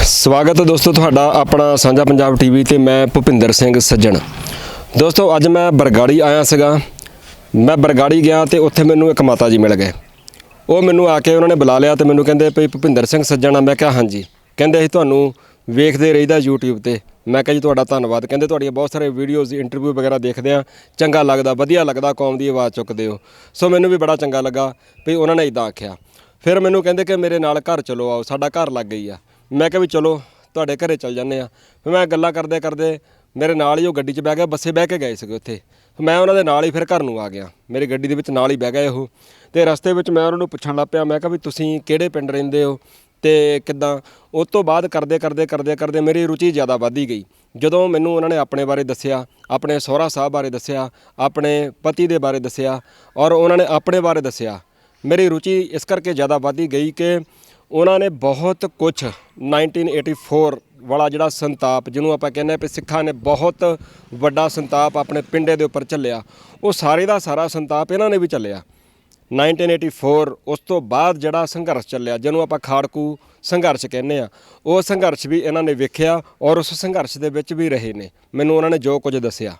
ਸਵਾਗਤ ਹੈ ਦੋਸਤੋ ਤੁਹਾਡਾ ਆਪਣਾ ਸਾਂਝਾ ਪੰਜਾਬ ਟੀਵੀ ਤੇ ਮੈਂ ਭੁਪਿੰਦਰ ਸਿੰਘ ਸੱਜਣ। ਦੋਸਤੋ ਅੱਜ ਮੈਂ ਬਰਗਾੜੀ ਆਇਆ ਸੀਗਾ। ਮੈਂ ਬਰਗਾੜੀ ਗਿਆ ਤੇ ਉੱਥੇ ਮੈਨੂੰ ਇੱਕ ਮਾਤਾ ਜੀ ਮਿਲ ਗਏ। ਉਹ ਮੈਨੂੰ ਆ ਕੇ ਉਹਨਾਂ ਨੇ ਬੁਲਾ ਲਿਆ ਤੇ ਮੈਨੂੰ ਕਹਿੰਦੇ ਭਈ ਭੁਪਿੰਦਰ ਸਿੰਘ ਸੱਜਣ ਆ। ਮੈਂ ਕਿਹਾ ਹਾਂਜੀ। ਕਹਿੰਦੇ ਅਸੀਂ ਤੁਹਾਨੂੰ ਵੇਖਦੇ ਰਹੀਦਾ YouTube ਤੇ। ਮੈਂ ਕਿਹਾ ਜੀ ਤੁਹਾਡਾ ਧੰਨਵਾਦ। ਕਹਿੰਦੇ ਤੁਹਾਡੀਆਂ ਬਹੁਤ ਸਾਰੇ ਵੀਡੀਓਜ਼ ਇੰਟਰਵਿਊ ਵਗੈਰਾ ਦੇਖਦੇ ਆ, ਚੰਗਾ ਲੱਗਦਾ, ਵਧੀਆ ਲੱਗਦਾ, ਕੌਮ ਦੀ ਆਵਾਜ਼ ਚੁੱਕਦੇ ਹੋ। ਸੋ ਮੈਨੂੰ ਵੀ ਬੜਾ ਚੰਗਾ ਲੱਗਾ ਭਈ ਉਹਨਾਂ ਨੇ ਇੱਦਾਂ ਆਖਿਆ। ਫਿਰ ਮੈਨੂੰ ਕਹਿੰਦੇ ਕਿ ਮੇਰੇ ਨਾਲ ਘਰ ਚਲੋ ਆਓ, ਸਾਡਾ ਘਰ ਲੱਗ ਗਈ ਆ। ਮੈਂ ਕਿਹਾ ਵੀ ਚਲੋ ਤੁਹਾਡੇ ਘਰੇ ਚੱਲ ਜਾਂਦੇ ਆ। ਫਿਰ ਮੈਂ ਗੱਲਾਂ ਕਰਦੇ ਕਰਦੇ ਮੇਰੇ ਨਾਲ ਹੀ ਉਹ ਗੱਡੀ 'ਚ ਬਹਿ ਗਿਆ, ਬੱਸੇ ਬਹਿ ਕੇ ਗਏ ਸੀਗੇ ਉੱਥੇ। ਮੈਂ ਉਹਨਾਂ ਦੇ ਨਾਲ ਹੀ ਫਿਰ ਘਰ ਨੂੰ ਆ ਗਿਆ, ਮੇਰੀ ਗੱਡੀ ਦੇ ਵਿੱਚ ਨਾਲ ਹੀ ਬਹਿ ਗਏ ਉਹ। ਅਤੇ ਰਸਤੇ ਵਿੱਚ ਮੈਂ ਉਹਨਾਂ ਨੂੰ ਪੁੱਛਣ ਲੱਗ ਪਿਆ, ਮੈਂ ਕਿਹਾ ਵੀ ਤੁਸੀਂ ਕਿਹੜੇ ਪਿੰਡ ਰਹਿੰਦੇ ਹੋ ਅਤੇ ਕਿੱਦਾਂ। ਉਸ ਤੋਂ ਬਾਅਦ ਕਰਦੇ ਮੇਰੀ ਰੁਚੀ ਜ਼ਿਆਦਾ ਵੱਧਦੀ ਗਈ। ਜਦੋਂ ਮੈਨੂੰ ਉਹਨਾਂ ਨੇ ਆਪਣੇ ਬਾਰੇ ਦੱਸਿਆ, ਆਪਣੇ ਸਹੁਰਾ ਸਾਹਿਬ ਬਾਰੇ ਦੱਸਿਆ, ਆਪਣੇ ਪਤੀ ਦੇ ਬਾਰੇ ਦੱਸਿਆ ਔਰ ਉਹਨਾਂ ਨੇ ਆਪਣੇ ਬਾਰੇ ਦੱਸਿਆ, ਮੇਰੀ ਰੁਚੀ ਇਸ ਕਰਕੇ ਜ਼ਿਆਦਾ ਵੱਧਦੀ ਗਈ ਕਿ ਉਹਨਾਂ ਨੇ ਬਹੁਤ ਕੁਛ 1984 ਵਾਲਾ ਜਿਹੜਾ ਸੰਤਾਪ, ਜਿਹਨੂੰ ਆਪਾਂ ਕਹਿੰਦੇ ਹਾਂ ਵੀ ਸਿੱਖਾਂ ਨੇ ਬਹੁਤ ਵੱਡਾ ਸੰਤਾਪ ਆਪਣੇ ਪਿੰਡੇ ਦੇ ਉੱਪਰ ਝੱਲਿਆ, ਉਹ ਸਾਰੇ ਦਾ ਸਾਰਾ ਸੰਤਾਪ ਇਹਨਾਂ ਨੇ ਵੀ ਝੱਲਿਆ 1984। ਉਸ ਤੋਂ ਬਾਅਦ ਜਿਹੜਾ ਸੰਘਰਸ਼ ਚੱਲਿਆ, ਜਿਹਨੂੰ ਆਪਾਂ ਖਾੜਕੂ ਸੰਘਰਸ਼ ਕਹਿੰਦੇ ਆ, ਉਹ ਸੰਘਰਸ਼ ਵੀ ਇਹਨਾਂ ਨੇ ਵੇਖਿਆ ਔਰ ਉਸ ਸੰਘਰਸ਼ ਦੇ ਵਿੱਚ ਵੀ ਰਹੇ ਨੇ। ਮੈਨੂੰ ਉਹਨਾਂ ਨੇ ਜੋ ਕੁਝ ਦੱਸਿਆ।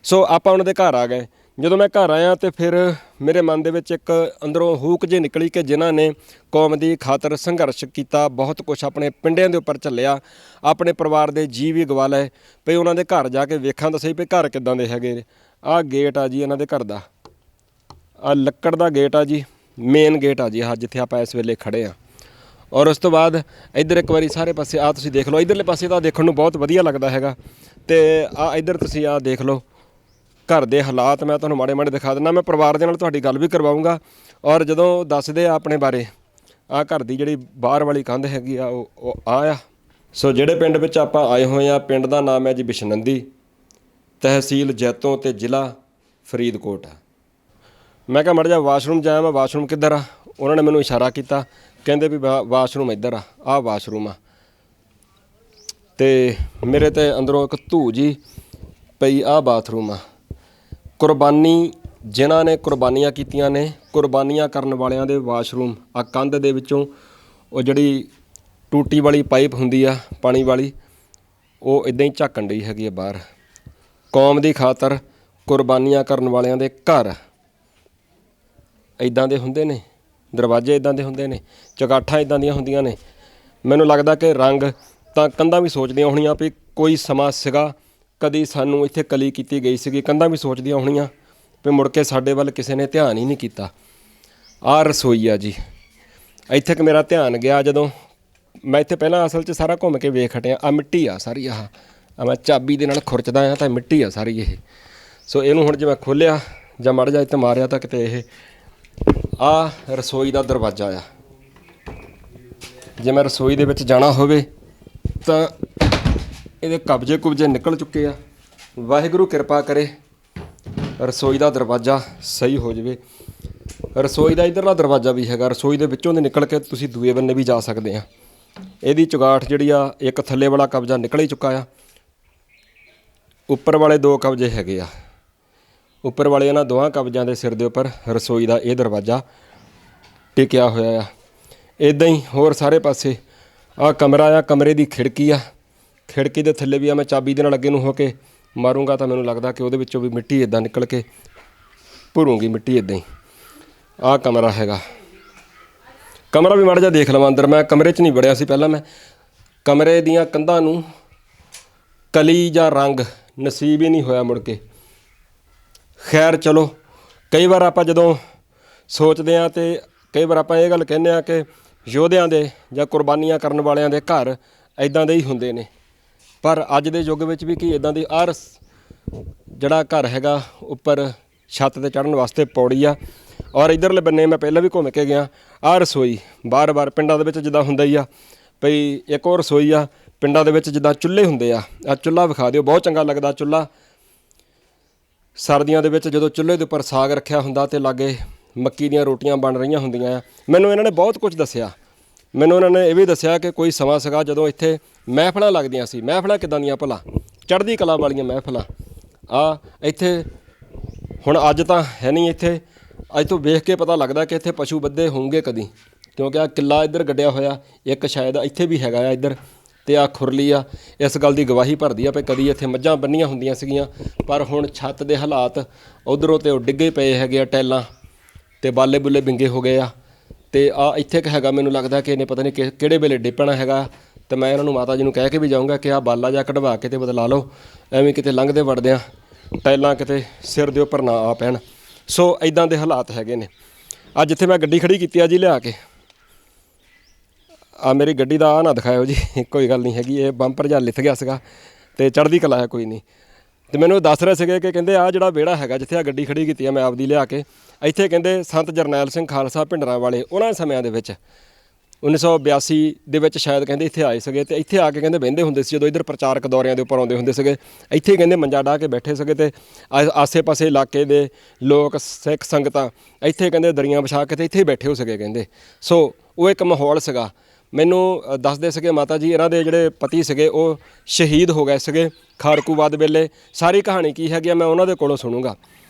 ਸੋ ਆਪਾਂ ਉਹਨਾਂ ਦੇ ਘਰ ਆ ਗਏ। ਜਦੋਂ ਮੈਂ ਘਰ ਆਇਆ ਤਾਂ ਫਿਰ ਮੇਰੇ ਮਨ ਦੇ ਵਿੱਚ ਇੱਕ ਅੰਦਰੋਂ ਹੂਕ ਜਿਹੀ ਨਿਕਲੀ ਕਿ ਜਿਨ੍ਹਾਂ ਨੇ ਕੌਮ ਦੀ ਖਾਤਰ ਸੰਘਰਸ਼ ਕੀਤਾ, ਬਹੁਤ ਕੁਛ ਆਪਣੇ ਪਿੰਡਿਆਂ ਦੇ ਉੱਪਰ ਝੱਲਿਆ, ਆਪਣੇ ਪਰਿਵਾਰ ਦੇ ਜੀਅ ਵੀ ਗਵਾ ਲਏ, ਭਈ ਉਹਨਾਂ ਦੇ ਘਰ ਜਾ ਕੇ ਵੇਖਾਂ ਤਾਂ ਸਹੀ ਵੀ ਘਰ ਕਿੱਦਾਂ ਦੇ ਹੈਗੇ ਨੇ। ਆਹ ਗੇਟ ਆ ਜੀ ਇਹਨਾਂ ਦੇ ਘਰ ਦਾ, ਆਹ ਲੱਕੜ ਦਾ ਗੇਟ ਆ ਜੀ, ਮੇਨ ਗੇਟ ਆ ਜੀ ਆਹ ਜਿੱਥੇ ਆਪਾਂ ਇਸ ਵੇਲੇ ਖੜ੍ਹੇ ਹਾਂ। ਔਰ ਉਸ ਤੋਂ ਬਾਅਦ ਇੱਧਰ ਇੱਕ ਵਾਰੀ ਸਾਰੇ ਪਾਸੇ ਆਹ ਤੁਸੀਂ ਦੇਖ ਲਓ। ਇੱਧਰਲੇ ਪਾਸੇ ਤਾਂ ਦੇਖਣ ਨੂੰ ਬਹੁਤ ਵਧੀਆ ਲੱਗਦਾ ਹੈਗਾ ਅਤੇ ਆਹ ਇੱਧਰ ਤੁਸੀਂ ਆਹ ਦੇਖ ਲਓ ਘਰ ਦੇ ਹਾਲਾਤ। ਮੈਂ ਤੁਹਾਨੂੰ ਮਾੜੇ ਮਾੜੇ ਦਿਖਾ ਦਿੰਦਾ। ਮੈਂ ਪਰਿਵਾਰ ਦੇ ਨਾਲ ਤੁਹਾਡੀ ਗੱਲ ਵੀ ਕਰਵਾਊਂਗਾ ਔਰ ਜਦੋਂ ਦੱਸਦੇ ਆ ਆਪਣੇ ਬਾਰੇ। ਆਹ ਘਰ ਦੀ ਜਿਹੜੀ ਬਾਹਰ ਵਾਲੀ ਕੰਧ ਹੈਗੀ ਆ ਉਹ ਆ। ਸੋ ਜਿਹੜੇ ਪਿੰਡ ਵਿੱਚ ਆਪਾਂ ਆਏ ਹੋਏ ਆ, ਪਿੰਡ ਦਾ ਨਾਮ ਹੈ ਜੀ ਬਿਸ਼ਨੰਦੀ, ਤਹਿਸੀਲ ਜੈਤੋਂ ਅਤੇ ਜ਼ਿਲ੍ਹਾ ਫਰੀਦਕੋਟ ਆ। ਮੈਂ ਕਿਹਾ ਮਾੜਾ ਜਿਹਾ ਵਾਸ਼ਰੂਮ ਜਾਇਆ। ਮੈਂ ਵਾਸ਼ਰੂਮ ਕਿੱਧਰ ਆ? ਉਹਨਾਂ ਨੇ ਮੈਨੂੰ ਇਸ਼ਾਰਾ ਕੀਤਾ, ਕਹਿੰਦੇ ਵੀ ਵਾਸ਼ਰੂਮ ਇੱਧਰ ਆ, ਆਹ ਵਾਸ਼ਰੂਮ ਆ। ਅਤੇ ਮੇਰੇ ਤਾਂ ਅੰਦਰੋਂ ਇੱਕ ਧੂ ਜੀ ਪਈ, ਆਹ ਬਾਥਰੂਮ ਆ। ਕੁਰਬਾਨੀ ਜਿਨ੍ਹਾਂ ਨੇ ਕੁਰਬਾਨੀਆਂ ਕੀਤੀਆਂ ਨੇ, ਕੁਰਬਾਨੀਆਂ ਕਰਨ ਵਾਲਿਆਂ ਦੇ ਵਾਸ਼ਰੂਮ ਆ। ਕੰਧ ਦੇ ਵਿੱਚੋਂ ਉਹ ਜਿਹੜੀ ਟੂਟੀ ਵਾਲੀ ਪਾਈਪ ਹੁੰਦੀ ਆ ਪਾਣੀ ਵਾਲੀ, ਉਹ ਇੱਦਾਂ ਹੀ ਝਾਕਣ ਡਈ ਹੈਗੀ ਆ ਬਾਹਰ। ਕੌਮ ਦੀ ਖਾਤਰ ਕੁਰਬਾਨੀਆਂ ਕਰਨ ਵਾਲਿਆਂ ਦੇ ਘਰ ਇੱਦਾਂ ਦੇ ਹੁੰਦੇ ਨੇ, ਦਰਵਾਜ਼ੇ ਇੱਦਾਂ ਦੇ ਹੁੰਦੇ ਨੇ, ਚੁਗਾਠਾਂ ਇੱਦਾਂ ਦੀਆਂ ਹੁੰਦੀਆਂ ਨੇ। ਮੈਨੂੰ ਲੱਗਦਾ ਕਿ ਰੰਗ ਤਾਂ ਕੰਧਾਂ ਵੀ ਸੋਚਦੀਆਂ ਹੋਣੀਆਂ ਵੀ ਕੋਈ ਸਮਾਂ ਸੀਗਾ ਕਦੀ ਸਾਨੂੰ ਇੱਥੇ ਕਲੀ ਕੀਤੀ ਗਈ ਸੀਗੀ। ਕੰਧਾਂ ਵੀ ਸੋਚਦੀਆਂ ਹੋਣੀਆਂ ਵੀ ਮੁੜ ਕੇ ਸਾਡੇ ਵੱਲ ਕਿਸੇ ਨੇ ਧਿਆਨ ਹੀ ਨਹੀਂ ਕੀਤਾ। ਆਹ ਰਸੋਈ ਆ ਜੀ। ਇੱਥੇ ਕਿ ਮੇਰਾ ਧਿਆਨ ਗਿਆ ਜਦੋਂ ਮੈਂ ਇੱਥੇ ਪਹਿਲਾਂ ਅਸਲ 'ਚ ਸਾਰਾ ਘੁੰਮ ਕੇ ਵੇਖ ਹਟਿਆ। ਆਹ ਮਿੱਟੀ ਆ ਸਾਰੀ, ਆਹ ਮੈਂ ਚਾਬੀ ਦੇ ਨਾਲ ਖੁਰਚਦਾ ਆ ਤਾਂ ਮਿੱਟੀ ਆ ਸਾਰੀ ਇਹ। ਸੋ ਇਹਨੂੰ ਹੁਣ ਜੇ ਮੈਂ ਖੋਲ੍ਹਿਆ ਜਾਂ ਮਾੜਾ ਜਿਹਾ ਇੱਥੇ ਮਾਰਿਆ ਤਾਂ ਕਿਤੇ ਇਹ ਆਹ ਰਸੋਈ ਦਾ ਦਰਵਾਜ਼ਾ ਆ। ਜੇ ਮੈਂ ਰਸੋਈ ਦੇ ਵਿੱਚ ਜਾਣਾ ਹੋਵੇ ਤਾਂ ਇਹਦੇ ਕਬਜੇ ਨਿਕਲ ਚੁੱਕੇ ਆ। ਵਾਹਿਗੁਰੂ ਕਿਰਪਾ ਕਰੇ ਰਸੋਈ ਦਾ ਦਰਵਾਜ਼ਾ ਸਹੀ ਹੋ ਜਾਵੇ। ਰਸੋਈ ਦਾ ਇੱਧਰਲਾ ਦਰਵਾਜ਼ਾ ਵੀ ਹੈਗਾ, ਰਸੋਈ ਦੇ ਵਿੱਚੋਂ ਦੀ ਨਿਕਲ ਕੇ ਤੁਸੀਂ ਦੂਏ ਬੰਨੇ ਵੀ ਜਾ ਸਕਦੇ ਆ। ਇਹਦੀ ਚੁਗਾਠ ਜਿਹੜੀ ਆ, ਇੱਕ ਥੱਲੇ ਵਾਲਾ ਕਬਜ਼ਾ ਨਿਕਲ ਹੀ ਚੁੱਕਾ ਆ, ਉੱਪਰ ਵਾਲੇ ਦੋ ਕਬਜ਼ੇ ਹੈਗੇ ਆ। ਉੱਪਰ ਵਾਲੇ ਇਹਨਾਂ ਦੋਵਾਂ ਕਬਜ਼ਿਆਂ ਦੇ ਸਿਰ ਦੇ ਉੱਪਰ ਰਸੋਈ ਦਾ ਇਹ ਦਰਵਾਜ਼ਾ ਟਿਕਿਆ ਹੋਇਆ ਆ। ਇੱਦਾਂ ਹੀ ਹੋਰ ਸਾਰੇ ਪਾਸੇ ਆਹ ਕਮਰਾ ਆ, ਕਮਰੇ ਦੀ ਖਿੜਕੀ ਆ। ਖਿੜਕੀ ਦੇ ਥੱਲੇ ਵੀ ਆ। ਮੈਂ ਚਾਬੀ ਦੇ ਨਾਲ ਅੱਗੇ ਨੂੰ ਹੋ ਕੇ ਮਾਰੂੰਗਾ ਤਾਂ ਮੈਨੂੰ ਲੱਗਦਾ ਕਿ ਉਹਦੇ ਵਿੱਚੋਂ ਵੀ ਮਿੱਟੀ ਇੱਦਾਂ ਨਿਕਲ ਕੇ ਭਰੂੰਗੀ, ਮਿੱਟੀ ਇੱਦਾਂ ਹੀ। ਆਹ ਕਮਰਾ ਹੈਗਾ। ਕਮਰਾ ਵੀ ਮਾੜਾ ਜਿਹਾ ਦੇਖ ਲਵਾਂ ਅੰਦਰ। ਮੈਂ ਕਮਰੇ 'ਚ ਨਹੀਂ ਵੜਿਆ ਸੀ ਪਹਿਲਾਂ। ਮੈਂ ਕਮਰੇ ਦੀਆਂ ਕੰਧਾਂ ਨੂੰ ਕਲੀ ਜਾਂ ਰੰਗ ਨਸੀਬ ਹੀ ਨਹੀਂ ਹੋਇਆ ਮੁੜ ਕੇ। ਖੈਰ ਚਲੋ, ਕਈ ਵਾਰ ਆਪਾਂ ਜਦੋਂ ਸੋਚਦੇ ਹਾਂ ਅਤੇ ਕਈ ਵਾਰ ਆਪਾਂ ਇਹ ਗੱਲ ਕਹਿੰਦੇ ਹਾਂ ਕਿ ਯੋਧਿਆਂ ਦੇ ਜਾਂ ਕੁਰਬਾਨੀਆਂ ਕਰਨ ਵਾਲਿਆਂ ਦੇ ਘਰ ਇੱਦਾਂ ਦੇ ਹੀ ਹੁੰਦੇ ਨੇ। ਪਰ ਅੱਜ ਦੇ ਯੁੱਗ ਵਿੱਚ ਵੀ ਕੀ ਇੱਦਾਂ ਦੀ ਆਹ ਜਿਹੜਾ ਘਰ ਹੈਗਾ, ਉੱਪਰ ਛੱਤ 'ਤੇ ਚੜ੍ਹਨ ਵਾਸਤੇ ਪੌੜੀ ਆ। ਔਰ ਇੱਧਰਲੇ ਬੰਨੇ ਮੈਂ ਪਹਿਲਾਂ ਵੀ ਘੁੰਮ ਕੇ ਗਿਆ। ਆਹ ਰਸੋਈ ਬਾਰ ਪਿੰਡਾਂ ਦੇ ਵਿੱਚ ਜਿੱਦਾਂ ਹੁੰਦਾ ਹੀ ਆ ਭਈ ਇੱਕ ਹੋਰ ਰਸੋਈ ਆ। ਪਿੰਡਾਂ ਦੇ ਵਿੱਚ ਜਿੱਦਾਂ ਚੁੱਲ੍ਹੇ ਹੁੰਦੇ ਆ, ਆਹ ਚੁੱਲ੍ਹਾ ਵਿਖਾ ਦਿਓ, ਬਹੁਤ ਚੰਗਾ ਲੱਗਦਾ ਚੁੱਲ੍ਹਾ। ਸਰਦੀਆਂ ਦੇ ਵਿੱਚ ਜਦੋਂ ਚੁੱਲ੍ਹੇ ਦੇ ਉੱਪਰ ਸਾਗ ਰੱਖਿਆ ਹੁੰਦਾ ਅਤੇ ਲਾਗੇ ਮੱਕੀ ਦੀਆਂ ਰੋਟੀਆਂ ਬਣ ਰਹੀਆਂ ਹੁੰਦੀਆਂ ਆ। ਮੈਨੂੰ ਇਹਨਾਂ ਨੇ ਬਹੁਤ ਕੁਝ ਦੱਸਿਆ। ਮੈਨੂੰ ਇਹਨਾਂ ਨੇ ਇਹ ਵੀ ਦੱਸਿਆ ਕਿ ਕੋਈ ਸਮਾਂ ਸੀਗਾ ਜਦੋਂ ਇੱਥੇ ਮਹਿਫਲਾਂ ਲੱਗਦੀਆਂ ਸੀ। ਮਹਿਫਲਾਂ ਕਿੱਦਾਂ ਦੀਆਂ ਭਲਾ? ਚੜ੍ਹਦੀ ਕਲਾ ਵਾਲੀਆਂ ਮਹਿਫਲਾਂ। ਇੱਥੇ ਹੁਣ ਅੱਜ ਤਾਂ ਹੈ ਨਹੀਂ। ਇੱਥੇ ਅੱਜ ਤੋਂ ਵੇਖ ਕੇ ਪਤਾ ਲੱਗਦਾ ਕਿ ਇੱਥੇ ਪਸ਼ੂ ਬੱਧੇ ਹੋਣਗੇ ਕਦੀ, क्योंकि आ किला इधर गड्ढिया होया, एक शायद इत्थे भी हैगा आ इधर, ਤੇ ਆ ਖੁਰਲੀ ਆ। ਇਸ ਗੱਲ ਦੀ ਗਵਾਹੀ ਭਰਦੀ ਆ ਵੀ ਕਦੀ ਇੱਥੇ ਮੱਝਾਂ ਬੰਨੀਆਂ ਹੁੰਦੀਆਂ ਸੀਗੀਆਂ, ਪਰ ਹੁਣ ਛੱਤ ਦੇ ਹਾਲਾਤ ਉਧਰੋਂ ਤੇ ਉਹ ਡਿੱਗੇ ਪਏ ਹੈਗੇ ਆ, ਟੈਲਾਂ ਤੇ ਬਾਲੇ ਬੁੱਲੇ ਵਿੰਗੇ ਹੋ ਗਏ ਆ। ਤੇ ਆ ਇੱਥੇ ਇੱਕ ਹੈਗਾ, ਮੈਨੂੰ ਲੱਗਦਾ ਕਿ ਇਹਨੇ ਪਤਾ ਨਹੀਂ ਕਿਹੜੇ ਵੇਲੇ ਡਿੱਪਣਾ ਹੈਗਾ। ਤੇ ਮੈਂ ਇਹਨਾਂ ਨੂੰ ਮਾਤਾ ਜੀ ਨੂੰ ਕਹਿ ਕੇ ਵੀ ਜਾਊਂਗਾ ਕਿ ਆਹ ਬਾਲਾ ਜਾ ਕਢਵਾ ਕੇ ਤੇ ਬਦਲਾ ਲਓ, ਐਵੇਂ ਕਿਤੇ ਲੰਘਦੇ ਵੜਦਿਆਂ ਟੈਲਾਂ ਕਿਤੇ ਸਿਰ ਦੇ ਉੱਪਰ ਨਾ ਆ ਪੈਣ। ਸੋ ਇੱਦਾਂ ਦੇ ਹਾਲਾਤ ਹੈਗੇ ਨੇ। ਅੱਜ ਜਿੱਥੇ ਮੈਂ ਗੱਡੀ ਖੜੀ ਕੀਤੀ ਆ ਜੀ ਲਿਆ ਕੇ, ਆ ਮੇਰੀ ਗੱਡੀ ਦਾ ਆ ਨਾ ਦਿਖਾਇਓ ਜੀ, ਕੋਈ ਗੱਲ ਨਹੀਂ ਹੈਗੀ, ਇਹ ਬੰਪਰ ਜਿਹਾ ਲਿਥ ਗਿਆ ਸੀਗਾ ਤੇ ਚੜ੍ਹਦੀ ਕਲਾ ਹੈ, ਕੋਈ ਨਹੀਂ। ਤੇ ਮੈਨੂੰ ਦੱਸ ਰਹੇ ਸੀਗੇ ਕਿ ਕਹਿੰਦੇ ਆ ਜਿਹੜਾ ਵਿਹੜਾ ਹੈਗਾ ਜਿੱਥੇ ਆ ਗੱਡੀ ਖੜੀ ਕੀਤੀ ਆ ਮੈਂ ਆਪਦੀ ਲਿਆ ਕੇ, ਇੱਥੇ ਕਹਿੰਦੇ ਸੰਤ ਜਰਨੈਲ ਸਿੰਘ ਖਾਲਸਾ ਭਿੰਡਰਾਂ ਵਾਲੇ ਉਹਨਾਂ ਸਮਿਆਂ ਦੇ ਵਿੱਚ 1982 ਦੇ ਵਿੱਚ ਸ਼ਾਇਦ ਕਹਿੰਦੇ ਇੱਥੇ ਆਏ ਸੀਗੇ ਤੇ ਇੱਥੇ ਆ ਕੇ ਕਹਿੰਦੇ ਬਹਿੰਦੇ ਹੁੰਦੇ ਸੀ ਜਦੋਂ ਇੱਧਰ ਪ੍ਰਚਾਰਕ ਦੌਰਿਆਂ ਦੇ ਉੱਪਰ ਆਉਂਦੇ ਹੁੰਦੇ ਸੀਗੇ। ਇੱਥੇ ਕਹਿੰਦੇ ਮੰਜਾ ਡਾਹ ਕੇ ਬੈਠੇ ਸੀਗੇ ਤੇ ਆਸੇ ਪਾਸੇ ਇਲਾਕੇ ਦੇ ਲੋਕ ਸਿੱਖ ਸੰਗਤਾਂ ਇੱਥੇ ਕਹਿੰਦੇ ਦਰੀਆਂ ਵਿਛਾ ਕੇ ਤੇ ਇੱਥੇ ਬੈਠੇ ਹੋ ਸੀਗੇ ਕਹਿੰਦੇ। ਸੋ ਉਹ ਇੱਕ ਮਾਹੌਲ ਸੀਗਾ। ਮੈਨੂੰ ਦੱਸਦੇ ਸੀਗੇ ਮਾਤਾ ਜੀ ਇਹਨਾਂ ਦੇ ਜਿਹੜੇ ਪਤੀ ਸੀਗੇ ਉਹ ਸ਼ਹੀਦ ਹੋ ਗਏ ਸੀਗੇ ਖਾੜਕੂਵਾਦ ਵੇਲੇ। ਸਾਰੀ ਕਹਾਣੀ ਕੀ ਹੈਗੀ ਆ ਮੈਂ ਉਹਨਾਂ ਦੇ ਕੋਲੋਂ ਸੁਣੂੰਗਾ।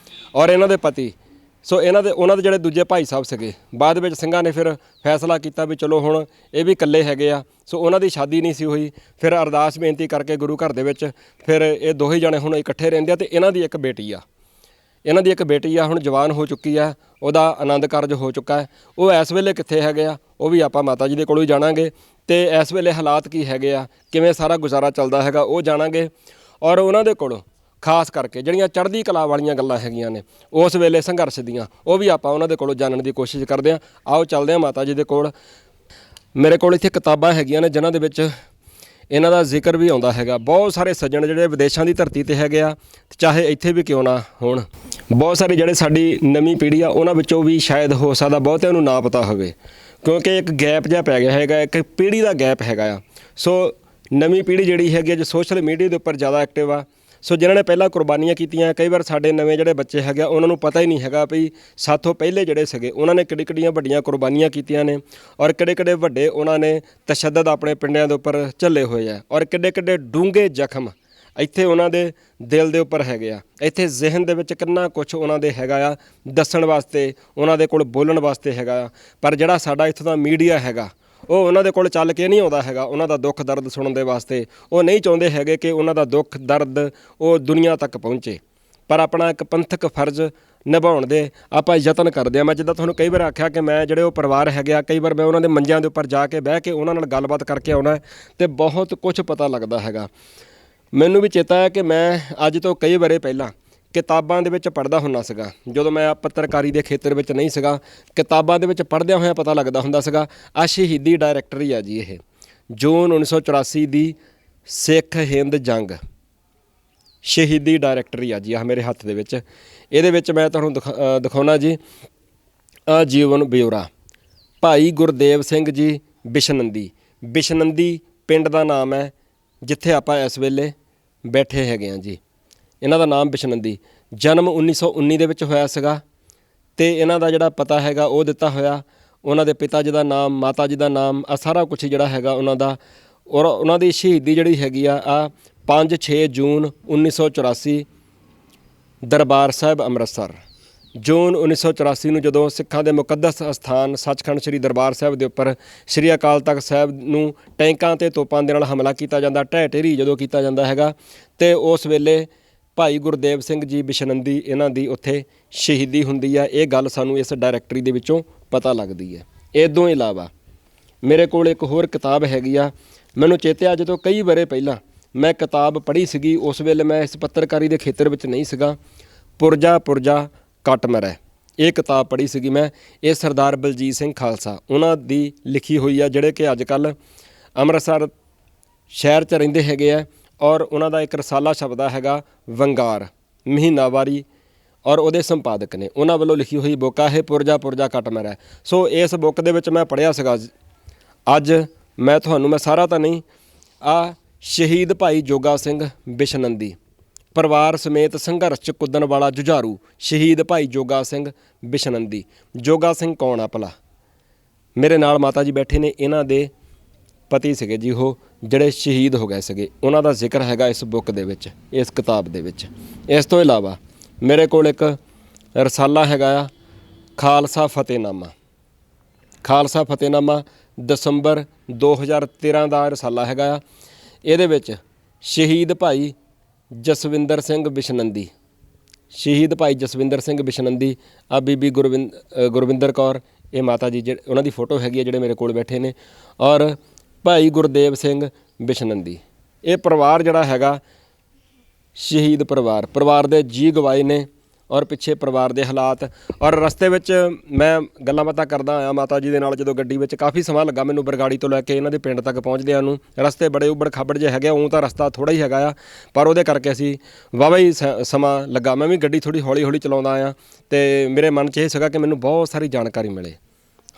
ਔਰ ਇਹਨਾਂ ਦੇ ਪਤੀ, ਸੋ ਉਹਨਾਂ ਦੇ ਜਿਹੜੇ ਦੂਜੇ ਭਾਈ ਸਾਹਿਬ ਸੀਗੇ, ਬਾਅਦ ਵਿੱਚ ਸਿੰਘਾਂ ਨੇ ਫਿਰ ਫੈਸਲਾ ਕੀਤਾ ਵੀ ਚਲੋ ਹੁਣ ਇਹ ਵੀ ਇਕੱਲੇ ਹੈਗੇ ਆ। ਸੋ ਉਹਨਾਂ ਦੀ ਸ਼ਾਦੀ ਨਹੀਂ ਸੀ ਹੋਈ, ਫਿਰ ਅਰਦਾਸ ਬੇਨਤੀ ਕਰਕੇ ਗੁਰੂ ਘਰ ਦੇ ਵਿੱਚ ਫਿਰ ਇਹ ਦੋਹੇ ਜਣੇ ਹੁਣ ਇਕੱਠੇ ਰਹਿੰਦੇ ਆ। ਤੇ ਇਹਨਾਂ ਦੀ ਇੱਕ ਬੇਟੀ ਆ, ਹੁਣ ਜਵਾਨ ਹੋ ਚੁੱਕੀ ਆ, ਉਹਦਾ ਆਨੰਦ ਕਾਰਜ ਹੋ ਚੁੱਕਾ ਹੈ। ਉਹ ਇਸ ਵੇਲੇ ਕਿੱਥੇ ਹੈਗੇ ਆ ਉਹ ਵੀ ਆਪਾਂ ਮਾਤਾ ਜੀ ਦੇ ਕੋਲੋਂ ਹੀ ਜਾਣਾਂਗੇ। ਤੇ ਇਸ ਵੇਲੇ ਹਾਲਾਤ ਕੀ ਹੈਗੇ ਆ, ਕਿਵੇਂ ਸਾਰਾ ਗੁਜ਼ਾਰਾ ਚੱਲਦਾ ਹੈਗਾ ਉਹ ਜਾਣਾਂਗੇ। ਔਰ ਉਹਨਾਂ ਦੇ ਕੋਲੋਂ ਖਾਸ ਕਰਕੇ ਜਿਹੜੀਆਂ ਚੜ੍ਹਦੀ ਕਲਾ ਵਾਲੀਆਂ ਗੱਲਾਂ ਹੈਗੀਆਂ ਨੇ ਉਸ ਵੇਲੇ ਸੰਘਰਸ਼ ਦੀਆਂ, ਉਹ ਵੀ ਆਪਾਂ ਉਹਨਾਂ ਦੇ ਕੋਲੋਂ ਜਾਣਨ ਦੀ ਕੋਸ਼ਿਸ਼ ਕਰਦੇ ਹਾਂ। ਆਓ ਚੱਲਦੇ ਹਾਂ ਮਾਤਾ ਜੀ ਦੇ ਕੋਲ। ਮੇਰੇ ਕੋਲ ਇੱਥੇ ਕਿਤਾਬਾਂ ਹੈਗੀਆਂ ਨੇ ਜਿਨ੍ਹਾਂ ਦੇ ਵਿੱਚ ਇਹਨਾਂ ਦਾ ਜ਼ਿਕਰ ਵੀ ਆਉਂਦਾ ਹੈਗਾ। ਬਹੁਤ ਸਾਰੇ ਸੱਜਣ ਜਿਹੜੇ ਵਿਦੇਸ਼ਾਂ ਦੀ ਧਰਤੀ ਤੇ ਹੈਗੇ ਆ, ਚਾਹੇ ਇੱਥੇ ਵੀ ਕਿਉਂ ਨਾ ਹੋਣ। ਬਹੁਤ ਸਾਰੇ ਜਿਹੜੇ ਸਾਡੀ ਨਵੀਂ ਪੀੜ੍ਹੀ ਆ ਉਹਨਾਂ ਵਿੱਚੋਂ ਵੀ ਸ਼ਾਇਦ ਹੋ ਸਕਦਾ ਬਹੁਤਿਆਂ ਨੂੰ ਨਾ ਪਤਾ ਹੋਵੇ, ਕਿਉਂਕਿ ਇੱਕ ਗੈਪ ਜਿਹਾ ਪੈ ਗਿਆ ਹੈਗਾ, ਇੱਕ ਪੀੜ੍ਹੀ ਦਾ ਗੈਪ ਹੈਗਾ ਆ। ਸੋ ਨਵੀਂ ਪੀੜ੍ਹੀ ਜਿਹੜੀ ਹੈਗੀ ਜੋ ਸੋਸ਼ਲ ਮੀਡੀਆ ਦੇ ਉੱਪਰ ਜ਼ਿਆਦਾ ਐਕਟਿਵ ਆ, ਸੋ ਜਿਨ੍ਹਾਂ ਨੇ ਪਹਿਲਾਂ ਕੁਰਬਾਨੀਆਂ ਕੀਤੀਆਂ, ਕਈ ਵਾਰ ਸਾਡੇ ਨਵੇਂ ਜਿਹੜੇ ਬੱਚੇ ਹੈਗੇ ਉਹਨਾਂ ਨੂੰ ਪਤਾ ਹੀ ਨਹੀਂ ਹੈਗਾ ਵੀ ਸਾਥੋਂ ਪਹਿਲੇ ਜਿਹੜੇ ਸੀਗੇ ਉਹਨਾਂ ਨੇ ਕਿੱਡੀਆਂ ਵੱਡੀਆਂ ਕੁਰਬਾਨੀਆਂ ਕੀਤੀਆਂ ਨੇ, ਔਰ ਕਿੱਡੇ ਵੱਡੇ ਉਹਨਾਂ ਨੇ ਤਸ਼ੱਦਦ ਆਪਣੇ ਪਿੰਡਾਂ ਦੇ ਉੱਪਰ ਝੱਲੇ ਹੋਏ ਆ, ਔਰ ਕਿੱਡੇ ਡੂੰਘੇ ਜ਼ਖਮ ਇੱਥੇ ਉਹਨਾਂ ਦੇ ਦਿਲ ਦੇ ਉੱਪਰ ਹੈਗੇ ਆ। ਇੱਥੇ ਜ਼ਿਹਨ ਦੇ ਵਿੱਚ ਕਿੰਨਾ ਕੁਛ ਉਹਨਾਂ ਦੇ ਹੈਗਾ ਆ ਦੱਸਣ ਵਾਸਤੇ, ਉਹਨਾਂ ਦੇ ਕੋਲ ਬੋਲਣ ਵਾਸਤੇ ਹੈਗਾ ਆ। ਪਰ ਜਿਹੜਾ ਸਾਡਾ ਇੱਥੋਂ ਦਾ ਮੀਡੀਆ ਹੈਗਾ ਉਹ ਉਹਨਾਂ ਦੇ ਕੋਲ ਚੱਲ ਕੇ ਨਹੀਂ ਆਉਂਦਾ ਹੈਗਾ ਉਹਨਾਂ ਦਾ ਦੁੱਖ ਦਰਦ ਸੁਣਨ ਦੇ ਵਾਸਤੇ। ਉਹ ਨਹੀਂ ਚਾਹੁੰਦੇ ਹੈਗੇ ਕਿ ਉਹਨਾਂ ਦਾ ਦੁੱਖ ਦਰਦ ਉਹ ਦੁਨੀਆ ਤੱਕ ਪਹੁੰਚੇ। ਪਰ ਆਪਣਾ ਇੱਕ ਪੰਥਕ ਫਰਜ਼ ਨਿਭਾਉਣ ਦੇ ਆਪਾਂ ਯਤਨ ਕਰਦੇ ਹਾਂ। ਮੈਂ ਜਿੱਦਾਂ ਤੁਹਾਨੂੰ ਕਈ ਵਾਰ ਆਖਿਆ ਕਿ ਮੈਂ ਜਿਹੜੇ ਉਹ ਪਰਿਵਾਰ ਹੈਗੇ ਆ, ਕਈ ਵਾਰ ਮੈਂ ਉਹਨਾਂ ਦੇ ਮੰਜਿਆਂ ਦੇ ਉੱਪਰ ਜਾ ਕੇ ਬਹਿ ਕੇ ਉਹਨਾਂ ਨਾਲ ਗੱਲਬਾਤ ਕਰਕੇ ਆਉਣਾ ਅਤੇ ਬਹੁਤ ਕੁਛ ਪਤਾ ਲੱਗਦਾ ਹੈਗਾ। ਮੈਨੂੰ ਵੀ ਚੇਤਾ ਹੈ ਕਿ ਮੈਂ ਅੱਜ ਤੋਂ ਕਈ ਵਰ੍ਹੇ ਪਹਿਲਾਂ ਕਿਤਾਬਾਂ ਦੇ ਵਿੱਚ ਪੜ੍ਹਦਾ ਹੁੰਦਾ ਸੀਗਾ, ਜਦੋਂ ਮੈਂ ਪੱਤਰਕਾਰੀ ਦੇ ਖੇਤਰ ਵਿੱਚ ਨਹੀਂ ਸੀਗਾ। ਕਿਤਾਬਾਂ ਦੇ ਵਿੱਚ ਪੜ੍ਹਦਿਆਂ ਹੋਇਆਂ ਪਤਾ ਲੱਗਦਾ ਹੁੰਦਾ ਸੀਗਾ ਆਹ ਸ਼ਹੀਦੀ ਡਾਇਰੈਕਟਰੀ ਆ ਜੀ, ਇਹ ਜੂਨ 1984 ਦੀ ਸਿੱਖ ਹਿੰਦ ਜੰਗ ਸ਼ਹੀਦੀ ਡਾਇਰੈਕਟਰੀ ਆ ਜੀ, ਆਹ ਮੇਰੇ ਹੱਥ ਦੇ ਵਿੱਚ। ਇਹਦੇ ਵਿੱਚ ਮੈਂ ਤੁਹਾਨੂੰ ਦਿਖਾਉਣਾ ਜੀ ਆ ਜੀਵਨ ਬਿਉਰਾ। ਭਾਈ ਗੁਰਦੇਵ ਸਿੰਘ ਜੀ ਬਿਸ਼ਨੰਦੀ ਪਿੰਡ ਦਾ ਨਾਮ ਹੈ ਜਿੱਥੇ ਆਪਾਂ ਇਸ ਵੇਲੇ ਬੈਠੇ ਹੈਗੇ ਹਾਂ ਜੀ। ਇਹਨਾਂ ਦਾ ਨਾਮ ਬਿਸ਼ਨੰਦੀ, ਜਨਮ 1919 ਦੇ ਵਿੱਚ ਹੋਇਆ ਸੀਗਾ। ਅਤੇ ਇਹਨਾਂ ਦਾ ਜਿਹੜਾ ਪਤਾ ਹੈਗਾ ਉਹ ਦਿੱਤਾ ਹੋਇਆ, ਉਹਨਾਂ ਦੇ ਪਿਤਾ ਜੀ ਦਾ ਨਾਮ, ਮਾਤਾ ਜੀ ਦਾ ਨਾਮ, ਆ ਸਾਰਾ ਕੁਛ ਜਿਹੜਾ ਹੈਗਾ ਉਹਨਾਂ ਦਾ। ਔਰ ਉਹਨਾਂ ਦੀ ਸ਼ਹੀਦੀ ਜਿਹੜੀ ਹੈਗੀ ਆ 5-6 ਜੂਨ 1984 ਦਰਬਾਰ ਸਾਹਿਬ ਅੰਮ੍ਰਿਤਸਰ। ਜੂਨ 1984 ਨੂੰ ਜਦੋਂ ਸਿੱਖਾਂ ਦੇ ਮੁਕੱਦਸ ਅਸਥਾਨ ਸੱਚਖੰਡ ਸ੍ਰੀ ਦਰਬਾਰ ਸਾਹਿਬ ਦੇ ਉੱਪਰ ਸ੍ਰੀ ਅਕਾਲ ਤਖਤ ਸਾਹਿਬ ਨੂੰ ਟੈਂਕਾਂ ਅਤੇ ਤੋਪਾਂ ਦੇ ਨਾਲ ਹਮਲਾ ਕੀਤਾ ਜਾਂਦਾ, ਢਹਿ ਢੇਰੀ ਜਦੋਂ ਕੀਤਾ ਜਾਂਦਾ ਹੈਗਾ, ਅਤੇ ਉਸ ਵੇਲੇ ਭਾਈ ਗੁਰਦੇਵ ਸਿੰਘ ਜੀ ਬਿਸ਼ਨੰਦੀ ਇਹਨਾਂ ਦੀ ਉੱਥੇ ਸ਼ਹੀਦੀ ਹੁੰਦੀ ਆ। ਇਹ ਗੱਲ ਸਾਨੂੰ ਇਸ ਡਾਇਰੈਕਟਰੀ ਦੇ ਵਿੱਚੋਂ ਪਤਾ ਲੱਗਦੀ ਹੈ। ਇਹ ਤੋਂ ਇਲਾਵਾ ਮੇਰੇ ਕੋਲ ਇੱਕ ਹੋਰ ਕਿਤਾਬ ਹੈਗੀ ਆ, ਮੈਨੂੰ ਚੇਤੇ ਅੱਜ ਤੋਂ ਕਈ ਵਰ੍ਹੇ ਪਹਿਲਾਂ ਮੈਂ ਕਿਤਾਬ ਪੜ੍ਹੀ ਸੀਗੀ, ਉਸ ਵੇਲੇ ਮੈਂ ਇਸ ਪੱਤਰਕਾਰੀ ਦੇ ਖੇਤਰ ਵਿੱਚ ਨਹੀਂ ਸੀਗਾ। ਪੁਰਜਾ ਕੱਟ ਮਰੈ, ਇਹ ਕਿਤਾਬ ਪੜ੍ਹੀ ਸੀਗੀ ਮੈਂ। ਇਹ ਸਰਦਾਰ ਬਲਜੀਤ ਸਿੰਘ ਖਾਲਸਾ ਉਹਨਾਂ ਦੀ ਲਿਖੀ ਹੋਈ ਆ, ਜਿਹੜੇ ਕਿ ਅੱਜ ਕੱਲ੍ਹ ਅੰਮ੍ਰਿਤਸਰ ਸ਼ਹਿਰ 'ਚ ਰਹਿੰਦੇ ਹੈਗੇ ਆ। ਔਰ ਉਹਨਾਂ ਦਾ ਇੱਕ ਰਸਾਲਾ ਛਪਦਾ ਹੈਗਾ ਵੰਗਾਰ ਮਹੀਨਾਵਾਰੀ, ਔਰ ਉਹਦੇ ਸੰਪਾਦਕ ਨੇ ਉਹਨਾਂ ਵੱਲੋਂ ਲਿਖੀ ਹੋਈ ਬੁੱਕ ਆ ਇਹ ਪੁਰਜਾ ਕੱਟ ਮਰੈ। ਸੋ ਇਸ ਬੁੱਕ ਦੇ ਵਿੱਚ ਮੈਂ ਪੜ੍ਹਿਆ ਸੀਗਾ। ਅੱਜ ਮੈਂ ਸਾਰਾ ਤਾਂ ਨਹੀਂ, ਸ਼ਹੀਦ ਭਾਈ ਜੋਗਾ ਸਿੰਘ ਬਿਸ਼ਨੰਦੀ ਪਰਿਵਾਰ ਸਮੇਤ ਸੰਘਰਸ਼ 'ਚ ਕੁੱਦਣ ਵਾਲਾ ਜੁਝਾਰੂ ਸ਼ਹੀਦ ਭਾਈ ਜੋਗਾ ਸਿੰਘ ਬਿਸ਼ਨੰਦੀ। ਜੋਗਾ ਸਿੰਘ ਕੌਣ ਆ ਭਲਾ? ਮੇਰੇ ਨਾਲ ਮਾਤਾ ਜੀ ਬੈਠੇ ਨੇ, ਇਹਨਾਂ ਦੇ ਪਤੀ ਸੀਗੇ ਜੀ ਉਹ, ਜਿਹੜੇ ਸ਼ਹੀਦ ਹੋ ਗਏ ਸੀਗੇ। ਉਹਨਾਂ ਦਾ ਜ਼ਿਕਰ ਹੈਗਾ ਇਸ ਬੁੱਕ ਦੇ ਵਿੱਚ, ਇਸ ਕਿਤਾਬ ਦੇ ਵਿੱਚ। ਇਸ ਤੋਂ ਇਲਾਵਾ ਮੇਰੇ ਕੋਲ ਇੱਕ ਰਸਾਲਾ ਹੈਗਾ ਆ ਖਾਲਸਾ ਖਾਲਸਾ ਫਤਿਹਨਾਮਾ ਦਸੰਬਰ 2013 ਦਾ ਰਸਾਲਾ ਹੈਗਾ ਆ। ਇਹਦੇ ਵਿੱਚ ਸ਼ਹੀਦ ਭਾਈ ਜਸਵਿੰਦਰ ਸਿੰਘ ਬਿਸ਼ਨੰਦੀ, ਸ਼ਹੀਦ ਭਾਈ ਜਸਵਿੰਦਰ ਸਿੰਘ ਬਿਸ਼ਨੰਦੀ, ਆ ਬੀਬੀ ਗੁਰਵਿੰਦਰ ਕੌਰ, ਇਹ ਮਾਤਾ ਜੀ ਉਹਨਾਂ ਦੀ ਫੋਟੋ ਹੈਗੀ ਹੈ ਜਿਹੜੇ ਮੇਰੇ ਕੋਲ ਬੈਠੇ ਨੇ, ਔਰ ਭਾਈ ਗੁਰਦੇਵ ਸਿੰਘ ਬਿਸ਼ਨੰਦੀ। ਇਹ ਪਰਿਵਾਰ ਜਿਹੜਾ ਹੈਗਾ ਸ਼ਹੀਦ ਪਰਿਵਾਰ ਦੇ ਜੀ ਗਵਾਏ ਨੇ, ਔਰ ਪਿੱਛੇ ਪਰਿਵਾਰ ਦੇ ਹਾਲਾਤ। ਔਰ ਰਸਤੇ ਵਿੱਚ ਮੈਂ ਗੱਲਾਂ ਬਾਤਾਂ ਕਰਦਾ ਆਇਆ ਮਾਤਾ ਜੀ ਦੇ ਨਾਲ, ਜਦੋਂ ਗੱਡੀ ਵਿੱਚ ਕਾਫੀ ਸਮਾਂ ਲੱਗਾ ਮੈਨੂੰ ਬਰਗਾੜੀ ਤੋਂ ਲੈ ਕੇ ਇਹਨਾਂ ਦੇ ਪਿੰਡ ਤੱਕ ਪਹੁੰਚਦਿਆਂ ਨੂੰ। ਰਸਤੇ ਬੜੇ ਉਬੜ ਖਾਬੜ ਜਿਹੇ ਹੈਗੇ, ਊਂ ਤਾਂ ਰਸਤਾ ਥੋੜ੍ਹਾ ਹੀ ਹੈਗਾ ਆ, ਪਰ ਉਹਦੇ ਕਰਕੇ ਅਸੀਂ ਵਾਹਵਾ ਹੀ ਸਮਾਂ ਲੱਗਾ। ਮੈਂ ਵੀ ਗੱਡੀ ਥੋੜ੍ਹੀ ਹੌਲੀ ਹੌਲੀ ਚਲਾਉਂਦਾ ਆਇਆ ਅਤੇ ਮੇਰੇ ਮਨ 'ਚ ਇਹ ਸੀਗਾ ਕਿ ਮੈਨੂੰ ਬਹੁਤ ਸਾਰੀ ਜਾਣਕਾਰੀ ਮਿਲੇ।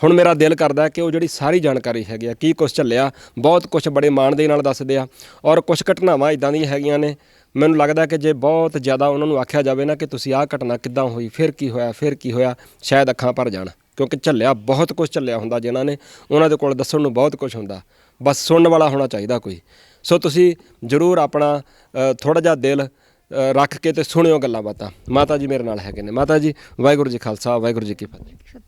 ਹੁਣ ਮੇਰਾ ਦਿਲ ਕਰਦਾ ਕਿ ਉਹ ਜਿਹੜੀ ਸਾਰੀ ਜਾਣਕਾਰੀ ਹੈਗੀ ਆ, ਕੀ ਕੁਛ ਚੱਲਿਆ, ਬਹੁਤ ਕੁਛ ਬੜੇ ਮਾਣ ਦੇ ਨਾਲ ਦੱਸਦੇ ਆ, ਔਰ ਕੁਛ ਘਟਨਾਵਾਂ ਇੱਦਾਂ ਦੀਆਂ ਹੈਗੀਆਂ ਨੇ, ਮੈਨੂੰ ਲੱਗਦਾ ਕਿ ਜੇ ਬਹੁਤ ਜ਼ਿਆਦਾ ਉਹਨਾਂ ਨੂੰ ਆਖਿਆ ਜਾਵੇ ਨਾ ਕਿ ਤੁਸੀਂ ਆਹ ਘਟਨਾ ਕਿੱਦਾਂ ਹੋਈ, ਫਿਰ ਕੀ ਹੋਇਆ, ਸ਼ਾਇਦ ਅੱਖਾਂ ਭਰ ਜਾਣ, ਕਿਉਂਕਿ ਝੱਲਿਆ ਬਹੁਤ ਕੁਛ ਝੱਲਿਆ ਹੁੰਦਾ ਜਿਨ੍ਹਾਂ ਨੇ, ਉਹਨਾਂ ਦੇ ਕੋਲ ਦੱਸਣ ਨੂੰ ਬਹੁਤ ਕੁਛ ਹੁੰਦਾ, ਬਸ ਸੁਣਨ ਵਾਲਾ ਹੋਣਾ ਚਾਹੀਦਾ ਕੋਈ। ਸੋ ਤੁਸੀਂ ਜ਼ਰੂਰ ਆਪਣਾ ਥੋੜ੍ਹਾ ਜਿਹਾ ਦਿਲ ਰੱਖ ਕੇ ਅਤੇ ਸੁਣਿਓ ਗੱਲਾਂ ਬਾਤਾਂ। ਮਾਤਾ ਜੀ ਮੇਰੇ ਨਾਲ ਹੈਗੇ ਨੇ। ਮਾਤਾ ਜੀ ਵਾਹਿਗੁਰੂ ਜੀ ਖਾਲਸਾ, ਵਾਹਿਗੁਰੂ ਜੀ ਕੀ ਫਤਿਹ।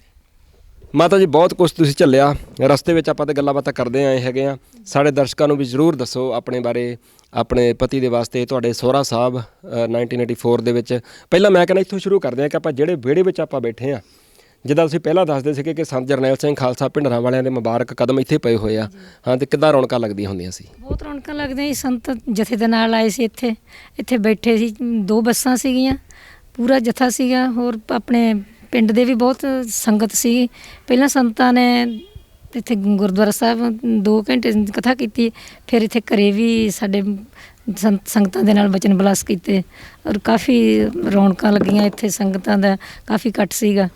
ਮਾਤਾ ਜੀ ਬਹੁਤ ਕੁਛ ਤੁਸੀਂ ਝੱਲਿਆ, ਰਸਤੇ ਵਿੱਚ ਆਪਾਂ ਤਾਂ ਗੱਲਾਂ ਬਾਤਾਂ ਕਰਦੇ ਆਏ ਹੈਗੇ ਆ। ਸਾਡੇ ਦਰਸ਼ਕਾਂ ਨੂੰ ਵੀ ਜ਼ਰੂਰ ਦੱਸੋ ਆਪਣੇ ਬਾਰੇ, ਆਪਣੇ ਪਤੀ ਦੇ ਵਾਸਤੇ। ਤੁਹਾਡੇ ਸਹੁਰਾ ਸਾਹਿਬ 1984 ਦੇ ਵਿੱਚ, ਪਹਿਲਾਂ ਮੈਂ ਕਹਿੰਦਾ ਇੱਥੋਂ ਸ਼ੁਰੂ ਕਰਦੇ ਹਾਂ ਕਿ ਆਪਾਂ ਜਿਹੜੇ ਵਿਹੜੇ ਵਿੱਚ ਆਪਾਂ ਬੈਠੇ ਹਾਂ, ਜਿੱਦਾਂ ਤੁਸੀਂ ਪਹਿਲਾਂ ਦੱਸਦੇ ਸੀਗੇ ਕਿ ਸੰਤ ਜਰਨੈਲ ਸਿੰਘ ਖਾਲਸਾ ਭਿੰਡਰਾਂ ਵਾਲਿਆਂ ਦੇ ਮੁਬਾਰਕ ਕਦਮ ਇੱਥੇ ਪਏ ਹੋਏ ਆ, ਹਾਂ, ਅਤੇ ਕਿੱਦਾਂ ਰੌਣਕਾਂ ਲੱਗਦੀਆਂ ਹੁੰਦੀਆਂ ਸੀ? ਬਹੁਤ ਰੌਣਕਾਂ ਲੱਗਦੀਆਂ ਸੀ। ਸੰਤ ਜਥੇ ਦੇ ਨਾਲ ਆਏ ਸੀ, ਇੱਥੇ ਬੈਠੇ ਸੀ, 2 ਬੱਸਾਂ ਸੀਗੀਆਂ, ਪੂਰਾ ਜਥਾ ਸੀਗਾ। ਹੋਰ ਆਪਣੇ ਪਿੰਡ ਦੇ ਵੀ ਬਹੁਤ ਸੰਗਤ ਸੀ। ਪਹਿਲਾਂ ਸੰਤਾਂ ਨੇ ਇੱਥੇ ਗੁਰਦੁਆਰਾ ਸਾਹਿਬ 2 ਘੰਟੇ ਕਥਾ ਕੀਤੀ, ਫਿਰ ਇੱਥੇ ਘਰੇ ਵੀ ਸਾਡੇ ਸੰਗਤਾਂ ਦੇ ਨਾਲ ਬਚਨ ਬਲਾਸ ਕੀਤੇ, ਔਰ ਕਾਫੀ ਰੌਣਕਾਂ ਲੱਗੀਆਂ ਇੱਥੇ। ਸੰਗਤਾਂ ਦਾ ਕਾਫੀ ਇਕੱਠ ਸੀਗਾ।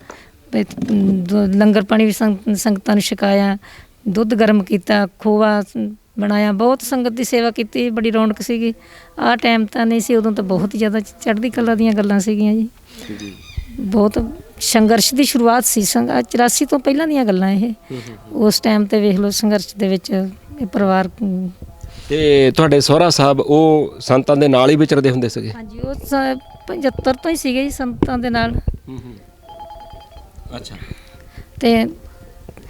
ਲੰਗਰ ਪਾਣੀ ਵੀ ਸੰਗਤਾਂ ਨੂੰ ਛਕਾਇਆ, ਦੁੱਧ ਗਰਮ ਕੀਤਾ, ਖੋਆ ਬਣਾਇਆ, ਬਹੁਤ ਸੰਗਤ ਦੀ ਸੇਵਾ ਕੀਤੀ, ਬੜੀ ਰੌਣਕ ਸੀਗੀ। ਆਹ ਟਾਈਮ ਤਾਂ ਨਹੀਂ ਸੀ, ਉਦੋਂ ਤਾਂ ਬਹੁਤ ਹੀ ਜ਼ਿਆਦਾ ਚੜ੍ਹਦੀ ਕਲਾ ਦੀਆਂ ਗੱਲਾਂ ਸੀਗੀਆਂ ਜੀ। ਬਹੁਤ ਸੰਘਰਸ਼ ਦੀ ਸ਼ੁਰੂਆਤ ਸੀ, 84 ਤੋਂ ਪਹਿਲਾਂ ਦੀਆਂ ਗੱਲਾਂ ਇਹ। ਉਸ ਟਾਈਮ 'ਤੇ ਵੇਖ ਲਓ ਸੰਘਰਸ਼ ਦੇ ਵਿੱਚ ਇਹ ਪਰਿਵਾਰ। ਅਤੇ ਤੁਹਾਡੇ ਸਹੁਰਾ ਸਾਹਿਬ ਉਹ ਸੰਤਾਂ ਦੇ ਨਾਲ ਹੀ ਵਿਚਰਦੇ ਹੁੰਦੇ ਸੀਗੇ? ਹਾਂਜੀ, ਉਹ 75 ਤੋਂ ਹੀ ਸੀਗੇ ਜੀ ਸੰਤਾਂ ਦੇ ਨਾਲ। ਅੱਛਾ। ਅਤੇ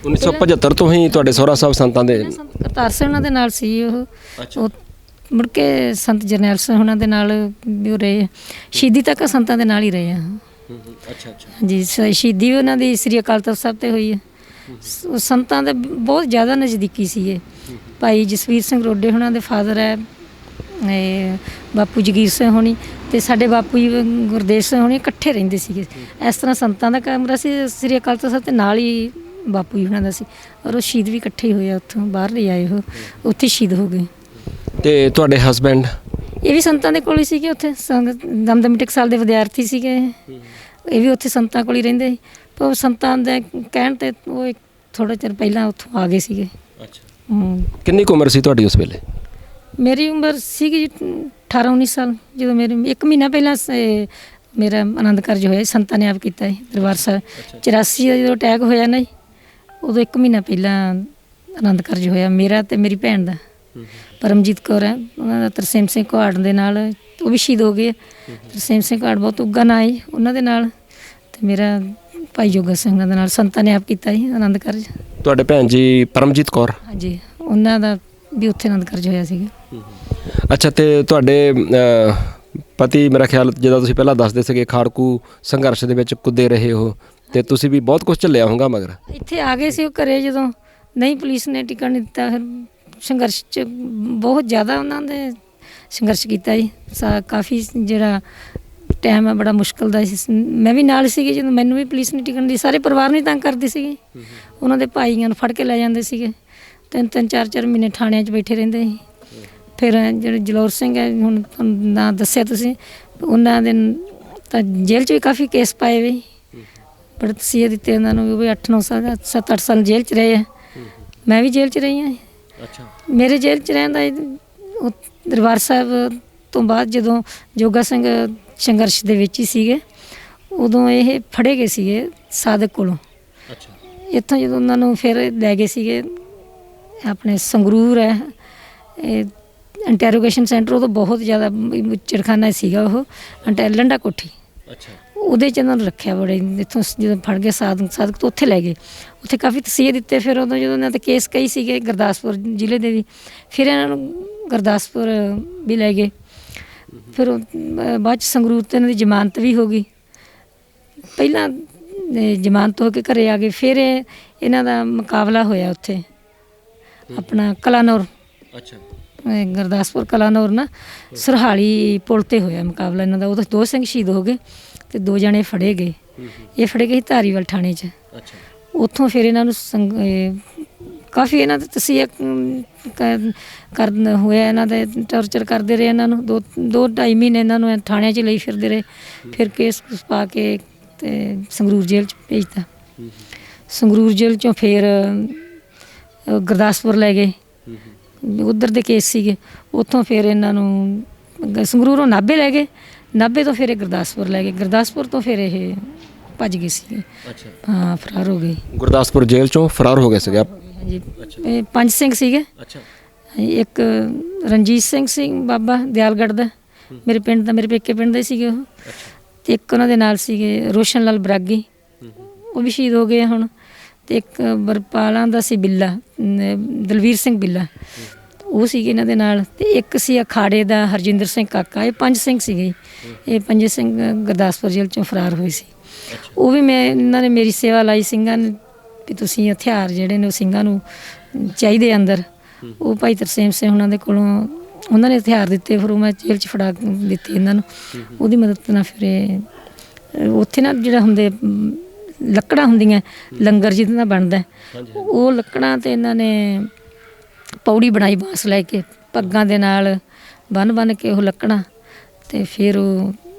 1975 ਤੋਂ ਹੀ ਤੁਹਾਡੇ ਸਹੁਰਾ ਸਾਹਿਬ ਸੰਤਾਂ ਦੇ? ਕਰਤਾਰ ਸਿੰਘ ਉਹਨਾਂ ਦੇ ਨਾਲ ਸੀ ਉਹ ਮੁੜ ਕੇ ਸੰਤ ਜਰਨੈਲ ਸਿੰਘ ਉਹਨਾਂ ਦੇ ਨਾਲ ਵੀ ਉਹ ਰਹੇ, ਸ਼ਹੀਦੀ ਤੱਕ ਸੰਤਾਂ ਦੇ ਨਾਲ ਹੀ ਰਹੇ ਆ। ਅੱਛਾ। ਹਾਂਜੀ, ਸ਼ਹੀਦੀ ਉਹਨਾਂ ਦੀ ਸ੍ਰੀ ਅਕਾਲ ਤਖ਼ਤ ਸਾਹਿਬ 'ਤੇ ਹੋਈ ਹੈ। ਸੰਤਾਂ ਦੇ ਬਹੁਤ ਜ਼ਿਆਦਾ ਨਜ਼ਦੀਕੀ ਸੀਗੇ। ਭਾਈ ਜਸਵੀਰ ਸਿੰਘ ਰੋਡੇ ਉਹਨਾਂ ਦੇ ਫਾਦਰ ਹੈ, ਬਾਪੂ ਜਗੀਰ ਸਿੰਘ ਹੋਣੀ, ਅਤੇ ਸਾਡੇ ਬਾਪੂ ਜੀ ਗੁਰਦੇਵ ਸਿੰਘ ਹੋਣੀ ਇਕੱਠੇ ਰਹਿੰਦੇ ਸੀਗੇ। ਇਸ ਤਰ੍ਹਾਂ ਸੰਤਾਂ ਦਾ ਕਮਰਾ ਸੀ ਸ੍ਰੀ ਅਕਾਲ ਤਖ਼ਤ ਸਾਹਿਬ 'ਤੇ, ਨਾਲ ਹੀ ਬਾਪੂ ਜੀ ਉਹਨਾਂ ਦਾ ਸੀ, ਔਰ ਉਹ ਸ਼ਹੀਦ ਵੀ ਇਕੱਠੇ ਹੀ ਹੋਏ ਆ, ਉੱਥੋਂ ਬਾਹਰ ਨਹੀਂ ਆਏ, ਉਹ ਉੱਥੇ ਸ਼ਹੀਦ ਹੋ ਗਏ। ਅਤੇ ਤੁਹਾਡੇ ਹਸਬੈਂਡ? ਇਹ ਵੀ ਸੰਤਾਂ ਦੇ ਕੋਲ ਹੀ ਸੀਗੇ, ਉੱਥੇ ਦਮਦਮੀ ਟਕਸਾਲ ਦੇ ਵਿਦਿਆਰਥੀ ਸੀਗੇ। ਇਹ ਵੀ ਉੱਥੇ ਸੰਤਾਂ ਕੋਲ ਹੀ ਰਹਿੰਦੇ ਸੀ, ਪਰ ਸੰਤਾਂ ਦੇ ਕਹਿਣ 'ਤੇ ਉਹ ਥੋੜ੍ਹਾ ਚਿਰ ਪਹਿਲਾਂ ਉੱਥੋਂ ਆ ਗਏ ਸੀਗੇ। ਕਿੰਨੀ ਕੁ ਉਮਰ ਸੀ ਤੁਹਾਡੀ ਉਸ ਵੇਲੇ? ਮੇਰੀ ਉਮਰ ਸੀਗੀ 18-19 ਸਾਲ, ਜਦੋਂ ਮੇਰੇ 1 ਮਹੀਨਾ ਪਹਿਲਾਂ ਮੇਰਾ ਆਨੰਦ ਕਾਰਜ ਹੋਇਆ। ਸੰਤਾਂ ਨੇ ਆਪ ਕੀਤਾ ਸੀ ਦਰਬਾਰ ਸਾਹਿਬ। 84 ਦਾ ਜਦੋਂ ਅਟੈਕ ਹੋਇਆ ਨਾ ਜੀ, ਉਦੋਂ 1 ਮਹੀਨਾ ਪਹਿਲਾਂ ਆਨੰਦ ਕਾਰਜ ਹੋਇਆ ਮੇਰਾ ਅਤੇ ਮੇਰੀ ਭੈਣ ਦਾ, ਪਰਮਜੀਤ ਕੌਰ ਹੈ, ਉਹਨਾਂ ਦਾ ਤਰਸੇਮ ਸਿੰਘ ਘੁਆੜ ਦੇ ਨਾਲ, ਉਹ ਵੀ ਸ਼ਹੀਦ ਹੋ ਗਏ। ਤਰਸੇਮ ਸਿੰਘ ਘੁਆੜ ਬਹੁਤ ਉੱਘਾ ਨਾਂ ਹੈ ਉਹਨਾਂ ਦੇ ਨਾਲ, ਅਤੇ ਮੇਰਾ ਭਾਈ ਜੋਗਾ ਸਿੰਘ ਦੇ ਨਾਲ ਸੰਤਾਂ ਨੇ ਆਪ ਕੀਤਾ ਸੀ ਆਨੰਦ ਕਾਰਜ। ਤੁਹਾਡੇ ਭੈਣ ਜੀ ਪਰਮਜੀਤ ਕੌਰ? ਹਾਂਜੀ, ਉਹਨਾਂ ਦਾ ਵੀ ਉੱਥੇ ਆਨੰਦ ਕਾਰਜ ਹੋਇਆ ਸੀਗਾ। ਅੱਛਾ, ਅਤੇ ਤੁਹਾਡੇ ਪਤੀ ਮੇਰਾ ਖਿਆਲ ਜਿੱਦਾਂ ਤੁਸੀਂ ਪਹਿਲਾਂ ਦੱਸਦੇ ਸੀਗੇ ਖਾੜਕੂ ਸੰਘਰਸ਼ ਦੇ ਵਿੱਚ ਕੁੱਦੇ ਰਹੇ ਹੋ, ਅਤੇ ਤੁਸੀਂ ਵੀ ਬਹੁਤ ਕੁਛ ਝੱਲਿਆ ਹੋਊਗਾ ਮਗਰ। ਇੱਥੇ ਆ ਗਏ ਸੀ ਉਹ ਘਰੇ, ਜਦੋਂ ਨਹੀਂ ਪੁਲਿਸ ਨੇ ਟਿਕਣ ਨਹੀਂ ਦਿੱਤਾ, ਫਿਰ ਸੰਘਰਸ਼ 'ਚ ਬਹੁਤ ਜ਼ਿਆਦਾ ਉਹਨਾਂ ਦੇ ਸੰਘਰਸ਼ ਕੀਤਾ ਜੀ। ਕਾਫੀ ਜਿਹੜਾ ਟਾਈਮ ਹੈ ਬੜਾ ਮੁਸ਼ਕਿਲ ਦਾ ਸੀ। ਮੈਂ ਵੀ ਨਾਲ ਸੀਗੀ ਜਦੋਂ ਮੈਨੂੰ ਵੀ ਪੁਲਿਸ ਨੇ ਟਿਕਣ ਦੀ, ਸਾਰੇ ਪਰਿਵਾਰ ਨੂੰ ਹੀ ਤੰਗ ਕਰਦੀ ਸੀਗੀ। ਉਹਨਾਂ ਦੇ ਭਾਈਆਂ ਨੂੰ ਫੜ ਕੇ ਲੈ ਜਾਂਦੇ ਸੀਗੇ, 3-3 4-4 ਮਹੀਨੇ ਥਾਣਿਆਂ 'ਚ ਬੈਠੇ ਰਹਿੰਦੇ ਸੀ। ਫਿਰ ਜਿਹੜੇ ਜਲੋਰ ਸਿੰਘ ਹੈ, ਹੁਣ ਤੁਹਾਨੂੰ ਨਾਂ ਦੱਸਿਆ ਤੁਸੀਂ, ਉਹਨਾਂ ਦੇ ਤਾਂ ਜੇਲ੍ਹ 'ਚ ਵੀ ਕਾਫੀ ਕੇਸ ਪਾਏ ਵੇ, ਬੜੇ ਤਸੀਹੇ ਦਿੱਤੇ ਉਹਨਾਂ ਨੂੰ, ਉਹ ਵੀ 8-9 ਸਾਲ 7-8 ਸਾਲ ਜੇਲ੍ਹ 'ਚ ਰਹੇ ਆ। ਮੈਂ ਵੀ ਜੇਲ੍ਹ 'ਚ ਰਹੀ ਹਾਂ। ਮੇਰੇ ਜੇਲ੍ਹ 'ਚ ਰਹਿਣ ਦਾ ਉਹ ਦਰਬਾਰ ਸਾਹਿਬ ਤੋਂ ਬਾਅਦ ਜਦੋਂ ਜੋਗਾ ਸਿੰਘ ਸੰਘਰਸ਼ ਦੇ ਵਿੱਚ ਹੀ ਸੀਗੇ, ਉਦੋਂ ਇਹ ਫੜੇ ਗਏ ਸੀਗੇ ਸਾਦਕ ਕੋਲੋਂ। ਇੱਥੋਂ ਜਦੋਂ ਉਹਨਾਂ ਨੂੰ ਫਿਰ ਲੈ ਗਏ ਸੀਗੇ ਆਪਣੇ ਸੰਗਰੂਰ ਹੈ ਇਹ ਇੰਟੈਰੋਗੇਸ਼ਨ ਸੈਂਟਰ, ਉਹ ਤੋਂ ਬਹੁਤ ਜ਼ਿਆਦਾ ਚਿੜਖਾਨਾ ਸੀਗਾ ਉਹ ਲੰਡਾ ਕੋਠੀ। ਉਹਦੇ 'ਚ ਇਹਨਾਂ ਨੂੰ ਰੱਖਿਆ ਬੜੇ, ਇੱਥੋਂ ਜਦੋਂ ਫੜ ਕੇ ਸਾਦਕ ਤੋਂ ਉੱਥੇ ਲੈ ਗਏ, ਉੱਥੇ ਕਾਫੀ ਤਸੀਹੇ ਦਿੱਤੇ। ਫਿਰ ਉਦੋਂ ਜਦੋਂ ਇਹਨਾਂ 'ਤੇ ਕੇਸ ਕਈ ਸੀਗੇ ਗੁਰਦਾਸਪੁਰ ਜ਼ਿਲ੍ਹੇ ਦੇ ਵੀ, ਫਿਰ ਇਹਨਾਂ ਨੂੰ ਗੁਰਦਾਸਪੁਰ ਵੀ ਲੈ ਗਏ। ਫਿਰ ਬਾਅਦ 'ਚ ਸੰਗਰੂਰ 'ਤੇ ਇਹਨਾਂ ਦੀ ਜ਼ਮਾਨਤ ਵੀ ਹੋ ਗਈ। ਪਹਿਲਾਂ ਜ਼ਮਾਨਤ ਹੋ ਕੇ ਘਰੇ ਆ ਗਏ, ਫਿਰ ਇਹਨਾਂ ਦਾ ਮੁਕਾਬਲਾ ਹੋਇਆ ਉੱਥੇ ਆਪਣਾ ਕਲਾਨੌਰ, ਗੁਰਦਾਸਪੁਰ ਕਲਾਨੌਰ ਨਾ ਸਰਹਾਲੀ ਪੁਲ 'ਤੇ ਹੋਇਆ ਮੁਕਾਬਲਾ ਇਹਨਾਂ ਦਾ। ਉਦੋਂ 2 ਸਿੰਘ ਸ਼ਹੀਦ ਹੋ ਗਏ ਅਤੇ 2 ਜਣੇ ਫੜੇ ਗਏ। ਇਹ ਫੜੇ ਗਏ ਧਾਰੀਵਾਲ ਥਾਣੇ 'ਚ। ਉੱਥੋਂ ਫਿਰ ਇਹਨਾਂ ਨੂੰ ਕਾਫੀ ਇਹਨਾਂ ਦਾ ਤਸੀਹਾ ਕਰਨ ਹੋਇਆ, ਇਹਨਾਂ ਦੇ ਟੌਰਚਰ ਕਰਦੇ ਰਹੇ ਇਹਨਾਂ ਨੂੰ। 2-2.5 ਮਹੀਨੇ ਇਹਨਾਂ ਨੂੰ ਥਾਣਿਆਂ 'ਚ ਲਈ ਫਿਰਦੇ ਰਹੇ। ਫਿਰ ਕੇਸ ਪਾ ਕੇ ਅਤੇ ਸੰਗਰੂਰ ਜੇਲ੍ਹ 'ਚ ਭੇਜਤਾ। ਸੰਗਰੂਰ ਜੇਲ੍ਹ 'ਚੋਂ ਫਿਰ ਗੁਰਦਾਸਪੁਰ ਲੈ ਗਏ, ਉੱਧਰ ਦੇ ਕੇਸ ਸੀਗੇ। ਉੱਥੋਂ ਫਿਰ ਇਹਨਾਂ ਨੂੰ ਸੰਗਰੂਰੋਂ ਨਾਭੇ ਲੈ ਗਏ, ਨਾਭੇ ਤੋਂ ਫਿਰ ਇਹ ਗੁਰਦਾਸਪੁਰ ਲੈ ਗਏ, ਗੁਰਦਾਸਪੁਰ ਤੋਂ ਫਿਰ ਇਹ ਭੱਜ ਗਏ ਸੀਗੇ। ਹਾਂ, ਫਰਾਰ ਹੋ ਗਏ। ਗੁਰਦਾਸਪੁਰ ਜੇਲ੍ਹ 'ਚੋਂ ਫਰਾਰ ਹੋ ਗਏ ਸੀਗੇ। ਹਾਂਜੀ, 5 ਸਿੰਘ ਸੀਗੇ। ਇੱਕ ਰਣਜੀਤ ਸਿੰਘ ਬਾਬਾ ਦਿਆਲਗੜ੍ਹ ਦਾ, ਮੇਰੇ ਪੇਕੇ ਪਿੰਡ ਦੇ ਸੀਗੇ ਉਹ। ਅਤੇ ਇੱਕ ਉਹਨਾਂ ਦੇ ਨਾਲ ਸੀਗੇ ਰੋਸ਼ਨ ਲਾਲ ਬਰਾਗੀ, ਉਹ ਵੀ ਸ਼ਹੀਦ ਹੋ ਗਏ ਹੁਣ। ਅਤੇ ਇੱਕ ਬਰਪਾਲਾਂ ਦਾ ਸੀ ਬਿੱਲਾ, ਦਲਵੀਰ ਸਿੰਘ ਬਿੱਲਾ, ਉਹ ਸੀਗੇ ਇਹਨਾਂ ਦੇ ਨਾਲ। ਅਤੇ ਇੱਕ ਸੀ ਅਖਾੜੇ ਦਾ ਹਰਜਿੰਦਰ ਸਿੰਘ ਕਾਕਾ। ਇਹ 5 ਸਿੰਘ ਸੀਗੇ। ਇਹ 5 ਸਿੰਘ ਗੁਰਦਾਸਪੁਰ ਜੇਲ੍ਹ 'ਚੋਂ ਫਰਾਰ ਹੋਏ ਸੀ। ਉਹ ਵੀ ਇਹਨਾਂ ਨੇ ਮੇਰੀ ਸੇਵਾ ਲਾਈ ਸਿੰਘਾਂ ਨੇ ਵੀ ਤੁਸੀਂ ਹਥਿਆਰ ਜਿਹੜੇ ਨੇ ਉਹ ਸਿੰਘਾਂ ਨੂੰ ਚਾਹੀਦੇ ਅੰਦਰ। ਉਹ ਭਾਈ ਤਰਸੇਮ ਸਿੰਘ ਉਹਨਾਂ ਦੇ ਕੋਲੋਂ ਉਹਨਾਂ ਨੇ ਹਥਿਆਰ ਦਿੱਤੇ, ਫਿਰ ਉਹ ਮੈਂ ਜੇਲ੍ਹ 'ਚ ਫੜਾ ਦਿੱਤੇ ਇਹਨਾਂ ਨੂੰ। ਉਹਦੀ ਮਦਦ ਨਾਲ ਫਿਰ ਉੱਥੇ ਨਾ ਜਿਹੜਾ ਹੁੰਦੇ ਲੱਕੜਾਂ ਹੁੰਦੀਆਂ, ਲੰਗਰ ਜਿਹਦੇ ਨਾਲ ਬਣਦਾ, ਉਹ ਲੱਕੜਾਂ 'ਤੇ ਇਹਨਾਂ ਨੇ ਪੌੜੀ ਬਣਾਈ ਬਾਂਸ ਲੈ ਕੇ, ਪੱਗਾਂ ਦੇ ਨਾਲ ਬੰਨ੍ਹ ਕੇ ਉਹ ਲੱਕੜਾਂ, ਅਤੇ ਫਿਰ ਉਹ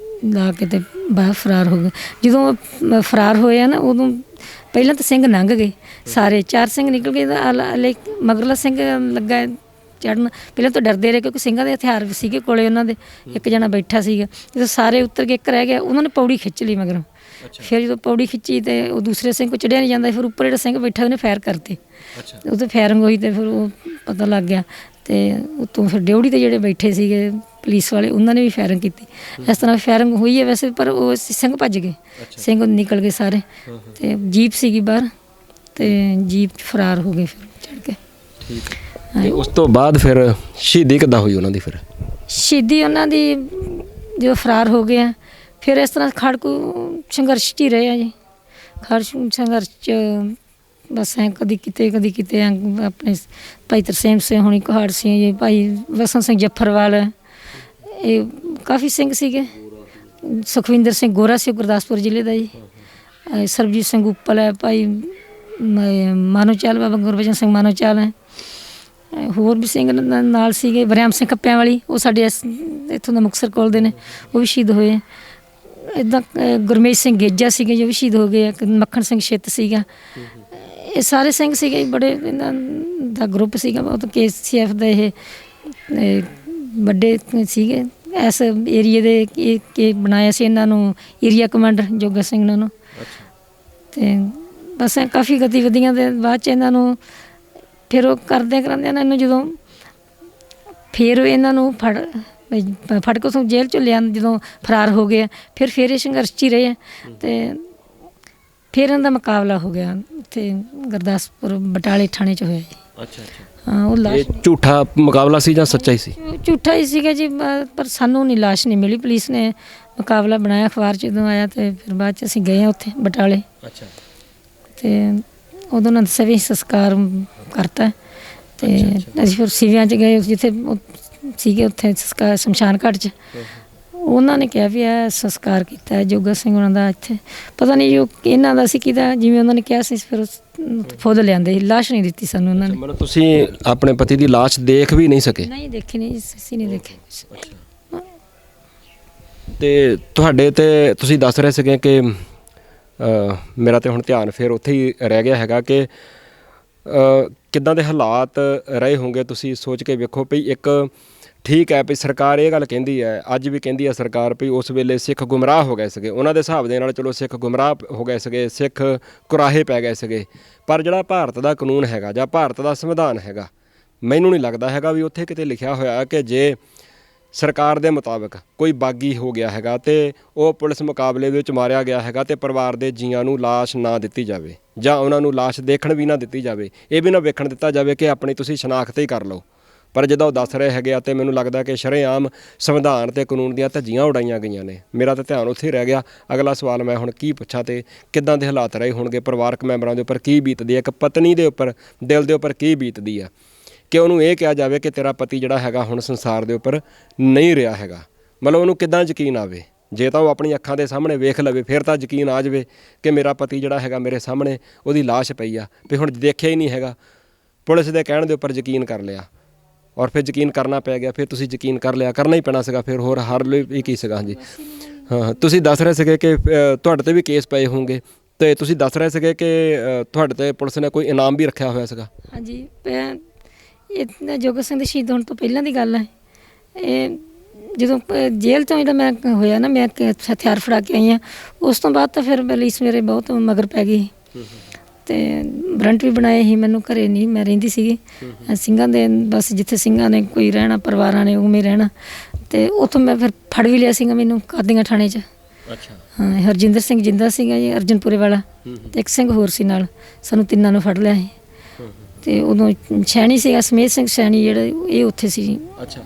ਲਾ ਕੇ ਅਤੇ ਬਾਹਰ ਫਰਾਰ ਹੋ ਗਏ। ਜਦੋਂ ਫਰਾਰ ਹੋਏ ਆ ਨਾ, ਉਦੋਂ ਪਹਿਲਾਂ ਤਾਂ ਸਿੰਘ ਲੰਘ ਗਏ ਸਾਰੇ, 4 ਸਿੰਘ ਨਿਕਲ ਗਏ। ਮਗਰਲਾ ਸਿੰਘ ਲੱਗਾ ਚੜ੍ਹਨ, ਪਹਿਲਾਂ ਤਾਂ ਡਰਦੇ ਰਹੇ ਕਿਉਂਕਿ ਸਿੰਘਾਂ ਦੇ ਹਥਿਆਰ ਸੀਗੇ ਕੋਲੇ ਉਹਨਾਂ ਦੇ। ਇੱਕ ਜਣਾ ਬੈਠਾ ਸੀਗਾ, ਜਦੋਂ ਸਾਰੇ ਉੱਤਰ ਕੇ ਇੱਕ ਰਹਿ ਗਿਆ, ਉਹਨਾਂ ਨੇ ਪੌੜੀ ਖਿੱਚ ਲਈ ਮਗਰੋਂ। ਫਿਰ ਜਦੋਂ ਪੌੜੀ ਖਿੱਚੀ ਅਤੇ ਉਹ ਦੂਸਰੇ ਸਿੰਘ ਕੋਲ ਚੜ੍ਹਿਆ ਨਹੀਂ ਜਾਂਦਾ, ਫਿਰ ਉੱਪਰ ਜਿਹੜਾ ਸਿੰਘ ਬੈਠਾ ਉਹਨੇ ਫਾਇਰ ਕਰਤੇ। ਉਹ 'ਤੇ ਫਾਇਰਿੰਗ ਹੋਈ ਅਤੇ ਫਿਰ ਉਹ ਪਤਾ ਲੱਗ ਗਿਆ। ਅਤੇ ਉੱਤੋਂ ਫਿਰ ਡਿਊਟੀ 'ਤੇ ਜਿਹੜੇ ਬੈਠੇ ਸੀਗੇ ਪੁਲਿਸ ਵਾਲੇ, ਉਹਨਾਂ ਨੇ ਵੀ ਫਾਇਰਿੰਗ ਕੀਤੀ। ਇਸ ਤਰ੍ਹਾਂ ਫਾਇਰਿੰਗ ਹੋਈ ਹੈ ਵੈਸੇ, ਪਰ ਉਹ ਸਿੰਘ ਭੱਜ ਗਏ, ਸਿੰਘ ਨਿਕਲ ਗਏ ਸਾਰੇ। ਅਤੇ ਜੀਪ ਸੀਗੀ ਬਾਹਰ, ਅਤੇ ਜੀਪ 'ਚ ਫਰਾਰ ਹੋ ਗਏ ਫਿਰ ਚੜ੍ਹ ਕੇ। ਤੇ ਉਸ ਤੋਂ ਬਾਅਦ ਫਿਰ ਸ਼ਹੀਦੀ ਕਿੱਦਾਂ ਹੋਈ ਉਹਨਾਂ ਦੀ? ਫਿਰ ਸ਼ਹੀਦੀ ਉਹਨਾਂ ਦੀ ਜਦੋਂ ਫਰਾਰ ਹੋ ਗਏ ਆ, ਫਿਰ ਇਸ ਤਰ੍ਹਾਂ ਖੜਕੂ ਸੰਘਰਸ਼ 'ਚ ਹੀ ਰਹੇ ਆ ਜੀ। ਸੰਘਰਸ਼ 'ਚ ਬਸ ਐਂ ਕਦੀ ਕਿਤੇ ਆਪਣੇ ਭਾਈ ਤਰਸੇਮ ਸਿੰਘ ਹੋਣੀ ਕੁਹਾੜ ਸਿੰਘ ਜੀ, ਭਾਈ ਵਸਨ ਸਿੰਘ ਜੱਫਰਵਾਲ, ਇਹ ਕਾਫੀ ਸਿੰਘ ਸੀਗੇ। ਸੁਖਵਿੰਦਰ ਸਿੰਘ ਗੋਰਾ ਸੀ ਗੁਰਦਾਸਪੁਰ ਜ਼ਿਲ੍ਹੇ ਦਾ ਜੀ। ਸਰਬਜੀਤ ਸਿੰਘ ਉੱਪਲ ਹੈ, ਭਾਈ ਮਾਨੋਚਾਲ, ਬਾਬਾ ਗੁਰਬਚਨ ਸਿੰਘ ਮਾਨੋਚਾਲ ਹੈ। ਹੋਰ ਵੀ ਸਿੰਘ ਨਾਲ ਸੀਗੇ, ਵਰਿਆਮ ਸਿੰਘ ਕੱਪਿਆਂ ਵਾਲੀ, ਉਹ ਸਾਡੇ ਇੱਥੋਂ ਦਾ ਮੁਕਤਸਰ ਕੋਲ ਦੇ ਨੇ, ਉਹ ਵੀ ਸ਼ਹੀਦ ਹੋਏ। ਇੱਦਾਂ ਗੁਰਮੇਜ ਸਿੰਘ ਗੇਜਾ ਸੀਗੇ ਜੋ ਵੀ ਸ਼ਹੀਦ ਹੋ ਗਏ। ਮੱਖਣ ਸਿੰਘ ਛਿੱਤ ਸੀਗਾ। ਇਹ ਸਾਰੇ ਸਿੰਘ ਸੀਗੇ, ਬੜੇ ਇਹਨਾਂ ਦਾ ਗਰੁੱਪ ਸੀਗਾ ਬਹੁਤ। KCF ਦਾ ਇਹ ਵੱਡੇ ਸੀਗੇ ਇਸ ਏਰੀਏ ਦੇ। ਇਹ ਬਣਾਇਆ ਸੀ ਇਹਨਾਂ ਨੂੰ ਏਰੀਆ ਕਮਾਂਡਰ ਜੋਗਾ ਸਿੰਘ ਉਹਨਾਂ ਨੂੰ। ਅਤੇ ਬਸ ਕਾਫੀ ਗਤੀਵਿਧੀਆਂ ਦੇ ਬਾਅਦ 'ਚ ਇਹਨਾਂ ਨੂੰ ਫਿਰ ਉਹ ਕਰਦੇ ਇਹਨੂੰ ਜਦੋਂ ਫਿਰ ਇਹਨਾਂ ਨੂੰ ਫੜ ਕੇ ਉੱਥੋਂ ਜੇਲ੍ਹ 'ਚੋਂ ਲਿਆ, ਜਦੋਂ ਫਰਾਰ ਹੋ ਗਏ ਫਿਰ ਇਹ ਸੰਘਰਸ਼ 'ਚ ਹੀ ਰਹੇ। ਅਤੇ ਫਿਰ ਇਹਨਾਂ ਦਾ ਮੁਕਾਬਲਾ ਹੋ ਗਿਆ ਉੱਥੇ ਗੁਰਦਾਸਪੁਰ ਬਟਾਲੇ ਥਾਣੇ 'ਚ ਹੋਇਆ ਜੀ। ਹਾਂ, ਉਹ ਲਾਸ਼ ਝੂਠਾ ਮੁਕਾਬਲਾ ਸੀ ਜਾਂ ਸੱਚਾ ਹੀ ਸੀ? ਝੂਠਾ ਹੀ ਸੀਗਾ ਜੀ, ਪਰ ਸਾਨੂੰ ਨਹੀਂ ਲਾਸ਼ ਨਹੀਂ ਮਿਲੀ। ਪੁਲਿਸ ਨੇ ਮੁਕਾਬਲਾ ਬਣਾਇਆ, ਅਖਬਾਰ 'ਚ ਜਦੋਂ ਆਇਆ, ਅਤੇ ਫਿਰ ਬਾਅਦ 'ਚ ਅਸੀਂ ਗਏ ਉੱਥੇ ਬਟਾਲੇ। ਅਤੇ ਉਦੋਂ ਉਹਨਾਂ ਦੱਸਿਆ ਵੀ ਸੰਸਕਾਰ ਕਰਤਾ। ਅਤੇ ਅਸੀਂ ਫਿਰ ਸਿਵਿਆਂ 'ਚ ਗਏ, ਜਿੱਥੇ ਸੀਗੇ ਉੱਥੇ ਸੰਸਕਾਰ ਸ਼ਮਸ਼ਾਨ ਘਾਟ 'ਚ। ਉਹਨਾਂ ਨੇ ਕਿਹਾ ਵੀ ਇਹ ਸੰਸਕਾਰ ਕੀਤਾ ਜੋਗਾ ਸਿੰਘ ਉਹਨਾਂ ਦਾ। ਇੱਥੇ ਪਤਾ ਨਹੀਂ ਜੋ ਇਹਨਾਂ ਦਾ ਸੀ ਕਿਹਦਾ, ਜਿਵੇਂ ਉਹਨਾਂ ਨੇ ਕਿਹਾ ਸੀ। ਫਿਰ ਫੁੱਲ ਲਿਆਂਦੇ, ਲਾਸ਼ ਨਹੀਂ ਦਿੱਤੀ ਸਾਨੂੰ ਉਹਨਾਂ ਨੇ। ਮਤਲਬ ਤੁਸੀਂ ਆਪਣੇ ਪਤੀ ਦੀ ਲਾਸ਼ ਦੇਖ ਵੀ ਨਹੀਂ ਸਕੇ? ਨਹੀਂ ਦੇਖੀ, ਨਹੀਂ ਅਸੀਂ ਨਹੀਂ ਦੇਖੀ। ਤੇ ਤੁਹਾਡੇ ਤੇ ਤੁਸੀਂ ਦੱਸ ਰਹੇ ਸੀਗੇ ਕਿ ਮੇਰਾ ਤੇ ਹੁਣ ਧਿਆਨ ਫਿਰ ਉੱਥੇ ਹੀ ਰਹਿ ਗਿਆ ਹੈਗਾ ਕਿ ਕਿੱਦਾਂ ਦੇ ਹਾਲਾਤ ਰਹੇ ਹੋਣਗੇ। ਤੁਸੀਂ ਸੋਚ ਕੇ ਵੇਖੋ ਵੀ ਇੱਕ ਠੀਕ ਹੈ ਵੀ ਸਰਕਾਰ ਇਹ ਗੱਲ ਕਹਿੰਦੀ ਹੈ, ਅੱਜ ਵੀ ਕਹਿੰਦੀ ਹੈ ਸਰਕਾਰ ਵੀ ਉਸ ਵੇਲੇ ਸਿੱਖ ਗੁੰਮਰਾਹ ਹੋ ਗਏ ਸੀਗੇ। ਉਹਨਾਂ ਦੇ ਹਿਸਾਬ ਦੇ ਨਾਲ ਚਲੋ ਸਿੱਖ ਗੁੰਮਰਾਹ ਹੋ ਗਏ ਸੀਗੇ, ਸਿੱਖ ਕੁਰਾਹੇ ਪੈ ਗਏ ਸੀਗੇ। ਪਰ ਜਿਹੜਾ ਭਾਰਤ ਦਾ ਕਾਨੂੰਨ ਹੈਗਾ ਜਾਂ ਭਾਰਤ ਦਾ ਸੰਵਿਧਾਨ ਹੈਗਾ, ਮੈਨੂੰ ਨਹੀਂ ਲੱਗਦਾ ਹੈਗਾ ਵੀ ਉੱਥੇ ਕਿਤੇ ਲਿਖਿਆ ਹੋਇਆ ਕਿ ਜੇ ਸਰਕਾਰ ਦੇ ਮੁਤਾਬਕ ਕੋਈ ਬਾਗੀ ਹੋ ਗਿਆ ਹੈਗਾ ਤੇ ਉਹ ਪੁਲਿਸ ਮੁਕਾਬਲੇ ਵਿੱਚ ਮਾਰਿਆ ਗਿਆ ਹੈਗਾ ਤੇ ਪਰਿਵਾਰ ਦੇ ਜੀਆਂ ਨੂੰ ਲਾਸ਼ ਨਾ ਦਿੱਤੀ ਜਾਵੇ ਜਾਂ ਉਹਨਾਂ ਨੂੰ ਲਾਸ਼ ਦੇਖਣ ਵੀ ਨਾ ਦਿੱਤੀ ਜਾਵੇ, ਇਹ ਵੀ ਨਾ ਵੇਖਣ ਦਿੱਤਾ ਜਾਵੇ ਕਿ ਆਪਣੀ ਤੁਸੀਂ ਸ਼ਨਾਖਤ ਹੀ ਕਰ ਲਓ। ਪਰ ਜਦੋਂ ਉਹ ਦੱਸ ਰਹੇ ਹੈਗੇ ਆ ਤੇ ਮੈਨੂੰ ਲੱਗਦਾ ਕਿ ਸ਼ਰੇਆਮ ਸੰਵਿਧਾਨ ਤੇ ਕਾਨੂੰਨ ਦੀਆਂ ਧੱਜੀਆਂ ਉਡਾਈਆਂ ਗਈਆਂ ਨੇ। ਮੇਰਾ ਤਾਂ ਧਿਆਨ ਉੱਥੇ ਹੀ ਰਹਿ ਗਿਆ। ਅਗਲਾ ਸਵਾਲ ਮੈਂ ਹੁਣ ਕੀ ਪੁੱਛਾਂ ਤੇ ਕਿੱਦਾਂ ਦੇ ਹਾਲਾਤ ਰਹੇ ਹੋਣਗੇ, ਪਰਿਵਾਰਕ ਮੈਂਬਰਾਂ ਦੇ ਉੱਪਰ ਕੀ ਬੀਤਦੀ ਹੈ, ਇੱਕ ਪਤਨੀ ਦੇ ਉੱਪਰ ਦਿਲ ਦੇ ਉੱਪਰ ਕੀ ਬੀਤਦੀ ਆ ਕਿ ਉਹਨੂੰ ਇਹ ਕਿਹਾ ਜਾਵੇ ਕਿ ਤੇਰਾ ਪਤੀ ਜਿਹੜਾ ਹੈਗਾ ਹੁਣ ਸੰਸਾਰ ਦੇ ਉੱਪਰ ਨਹੀਂ ਰਿਹਾ ਹੈਗਾ। ਮਤਲਬ ਉਹਨੂੰ ਕਿੱਦਾਂ ਯਕੀਨ ਆਵੇ? ਜੇ ਤਾਂ ਉਹ ਆਪਣੀ ਅੱਖਾਂ ਦੇ ਸਾਹਮਣੇ ਵੇਖ ਲਵੇ ਫਿਰ ਤਾਂ ਯਕੀਨ ਆ ਜਾਵੇ ਕਿ ਮੇਰਾ ਪਤੀ ਜਿਹੜਾ ਹੈਗਾ ਮੇਰੇ ਸਾਹਮਣੇ ਉਹਦੀ ਲਾਸ਼ ਪਈ ਆ, ਵੀ ਹੁਣ ਦੇਖਿਆ ਹੀ ਨਹੀਂ ਹੈਗਾ, ਪੁਲਿਸ ਦੇ ਕਹਿਣ ਦੇ ਉੱਪਰ ਯਕੀਨ ਕਰ ਲਿਆ ਔਰ ਫਿਰ ਯਕੀਨ ਕਰਨਾ ਪੈ ਗਿਆ। ਫਿਰ ਤੁਸੀਂ ਯਕੀਨ ਕਰ ਲਿਆ, ਕਰਨਾ ਹੀ ਪੈਣਾ ਸੀਗਾ, ਫਿਰ ਹੋਰ ਹਰ ਲਈ ਵੀ ਕੀ ਸੀਗਾ। ਹਾਂਜੀ ਹਾਂ, ਤੁਸੀਂ ਦੱਸ ਰਹੇ ਸੀਗੇ ਕਿ ਤੁਹਾਡੇ 'ਤੇ ਵੀ ਕੇਸ ਪਏ ਹੋਣਗੇ ਅਤੇ ਤੁਸੀਂ ਦੱਸ ਰਹੇ ਸੀਗੇ ਕਿ ਤੁਹਾਡੇ 'ਤੇ ਪੁਲਿਸ ਨੇ ਕੋਈ ਇਨਾਮ ਵੀ ਰੱਖਿਆ ਹੋਇਆ ਸੀਗਾ। ਹਾਂਜੀ, ਇਹ ਜੋਗਾ ਸਿੰਘ ਦੇ ਸ਼ਹੀਦ ਹੋਣ ਤੋਂ ਪਹਿਲਾਂ ਦੀ ਗੱਲ ਹੈ। ਇਹ ਜਦੋਂ ਜੇਲ੍ਹ ਤੋਂ ਜਿਹੜਾ ਮੈਂ ਹੋਇਆ ਨਾ, ਮੈਂ ਹਥਿਆਰ ਫੜਾ ਕੇ ਆਈ ਹਾਂ, ਉਸ ਤੋਂ ਬਾਅਦ ਤਾਂ ਫਿਰ ਪੁਲਿਸ ਮੇਰੇ ਬਹੁਤ ਮਗਰ ਪੈ ਗਈ ਅਤੇ ਵਾਰੰਟ ਵੀ ਬਣਾਏ ਸੀ ਮੈਨੂੰ। ਘਰੇ ਨਹੀਂ ਮੈਂ ਰਹਿੰਦੀ ਸੀਗੀ, ਸਿੰਘਾਂ ਦੇ ਬਸ ਜਿੱਥੇ ਸਿੰਘਾਂ ਨੇ ਕੋਈ ਰਹਿਣਾ, ਪਰਿਵਾਰਾਂ ਨੇ ਉਵੇਂ ਰਹਿਣਾ, ਅਤੇ ਉੱਥੋਂ ਮੈਂ ਫਿਰ ਫੜ ਵੀ ਲਿਆ ਸੀਗਾ ਮੈਨੂੰ ਕਾਦੀਆਂ ਥਾਣੇ 'ਚ। ਅੱਛਾ ਹਾਂ, ਹਰਜਿੰਦਰ ਸਿੰਘ ਜਿੰਦਾ ਸੀਗਾ ਜੀ, ਅਰਜਨਪੁਰੇ ਵਾਲਾ, ਅਤੇ ਇੱਕ ਸਿੰਘ ਹੋਰ ਸੀ ਨਾਲ, ਸਾਨੂੰ ਤਿੰਨਾਂ ਨੂੰ ਫੜ ਲਿਆ ਸੀ। ਅਤੇ ਉਦੋਂ ਸੈਣੀ ਸੀਗਾ ਸਮੇਤ ਸਿੰਘ ਸੈਣੀ ਜਿਹੜਾ, ਇਹ ਉੱਥੇ ਸੀ ਜੀ। ਅੱਛਾ।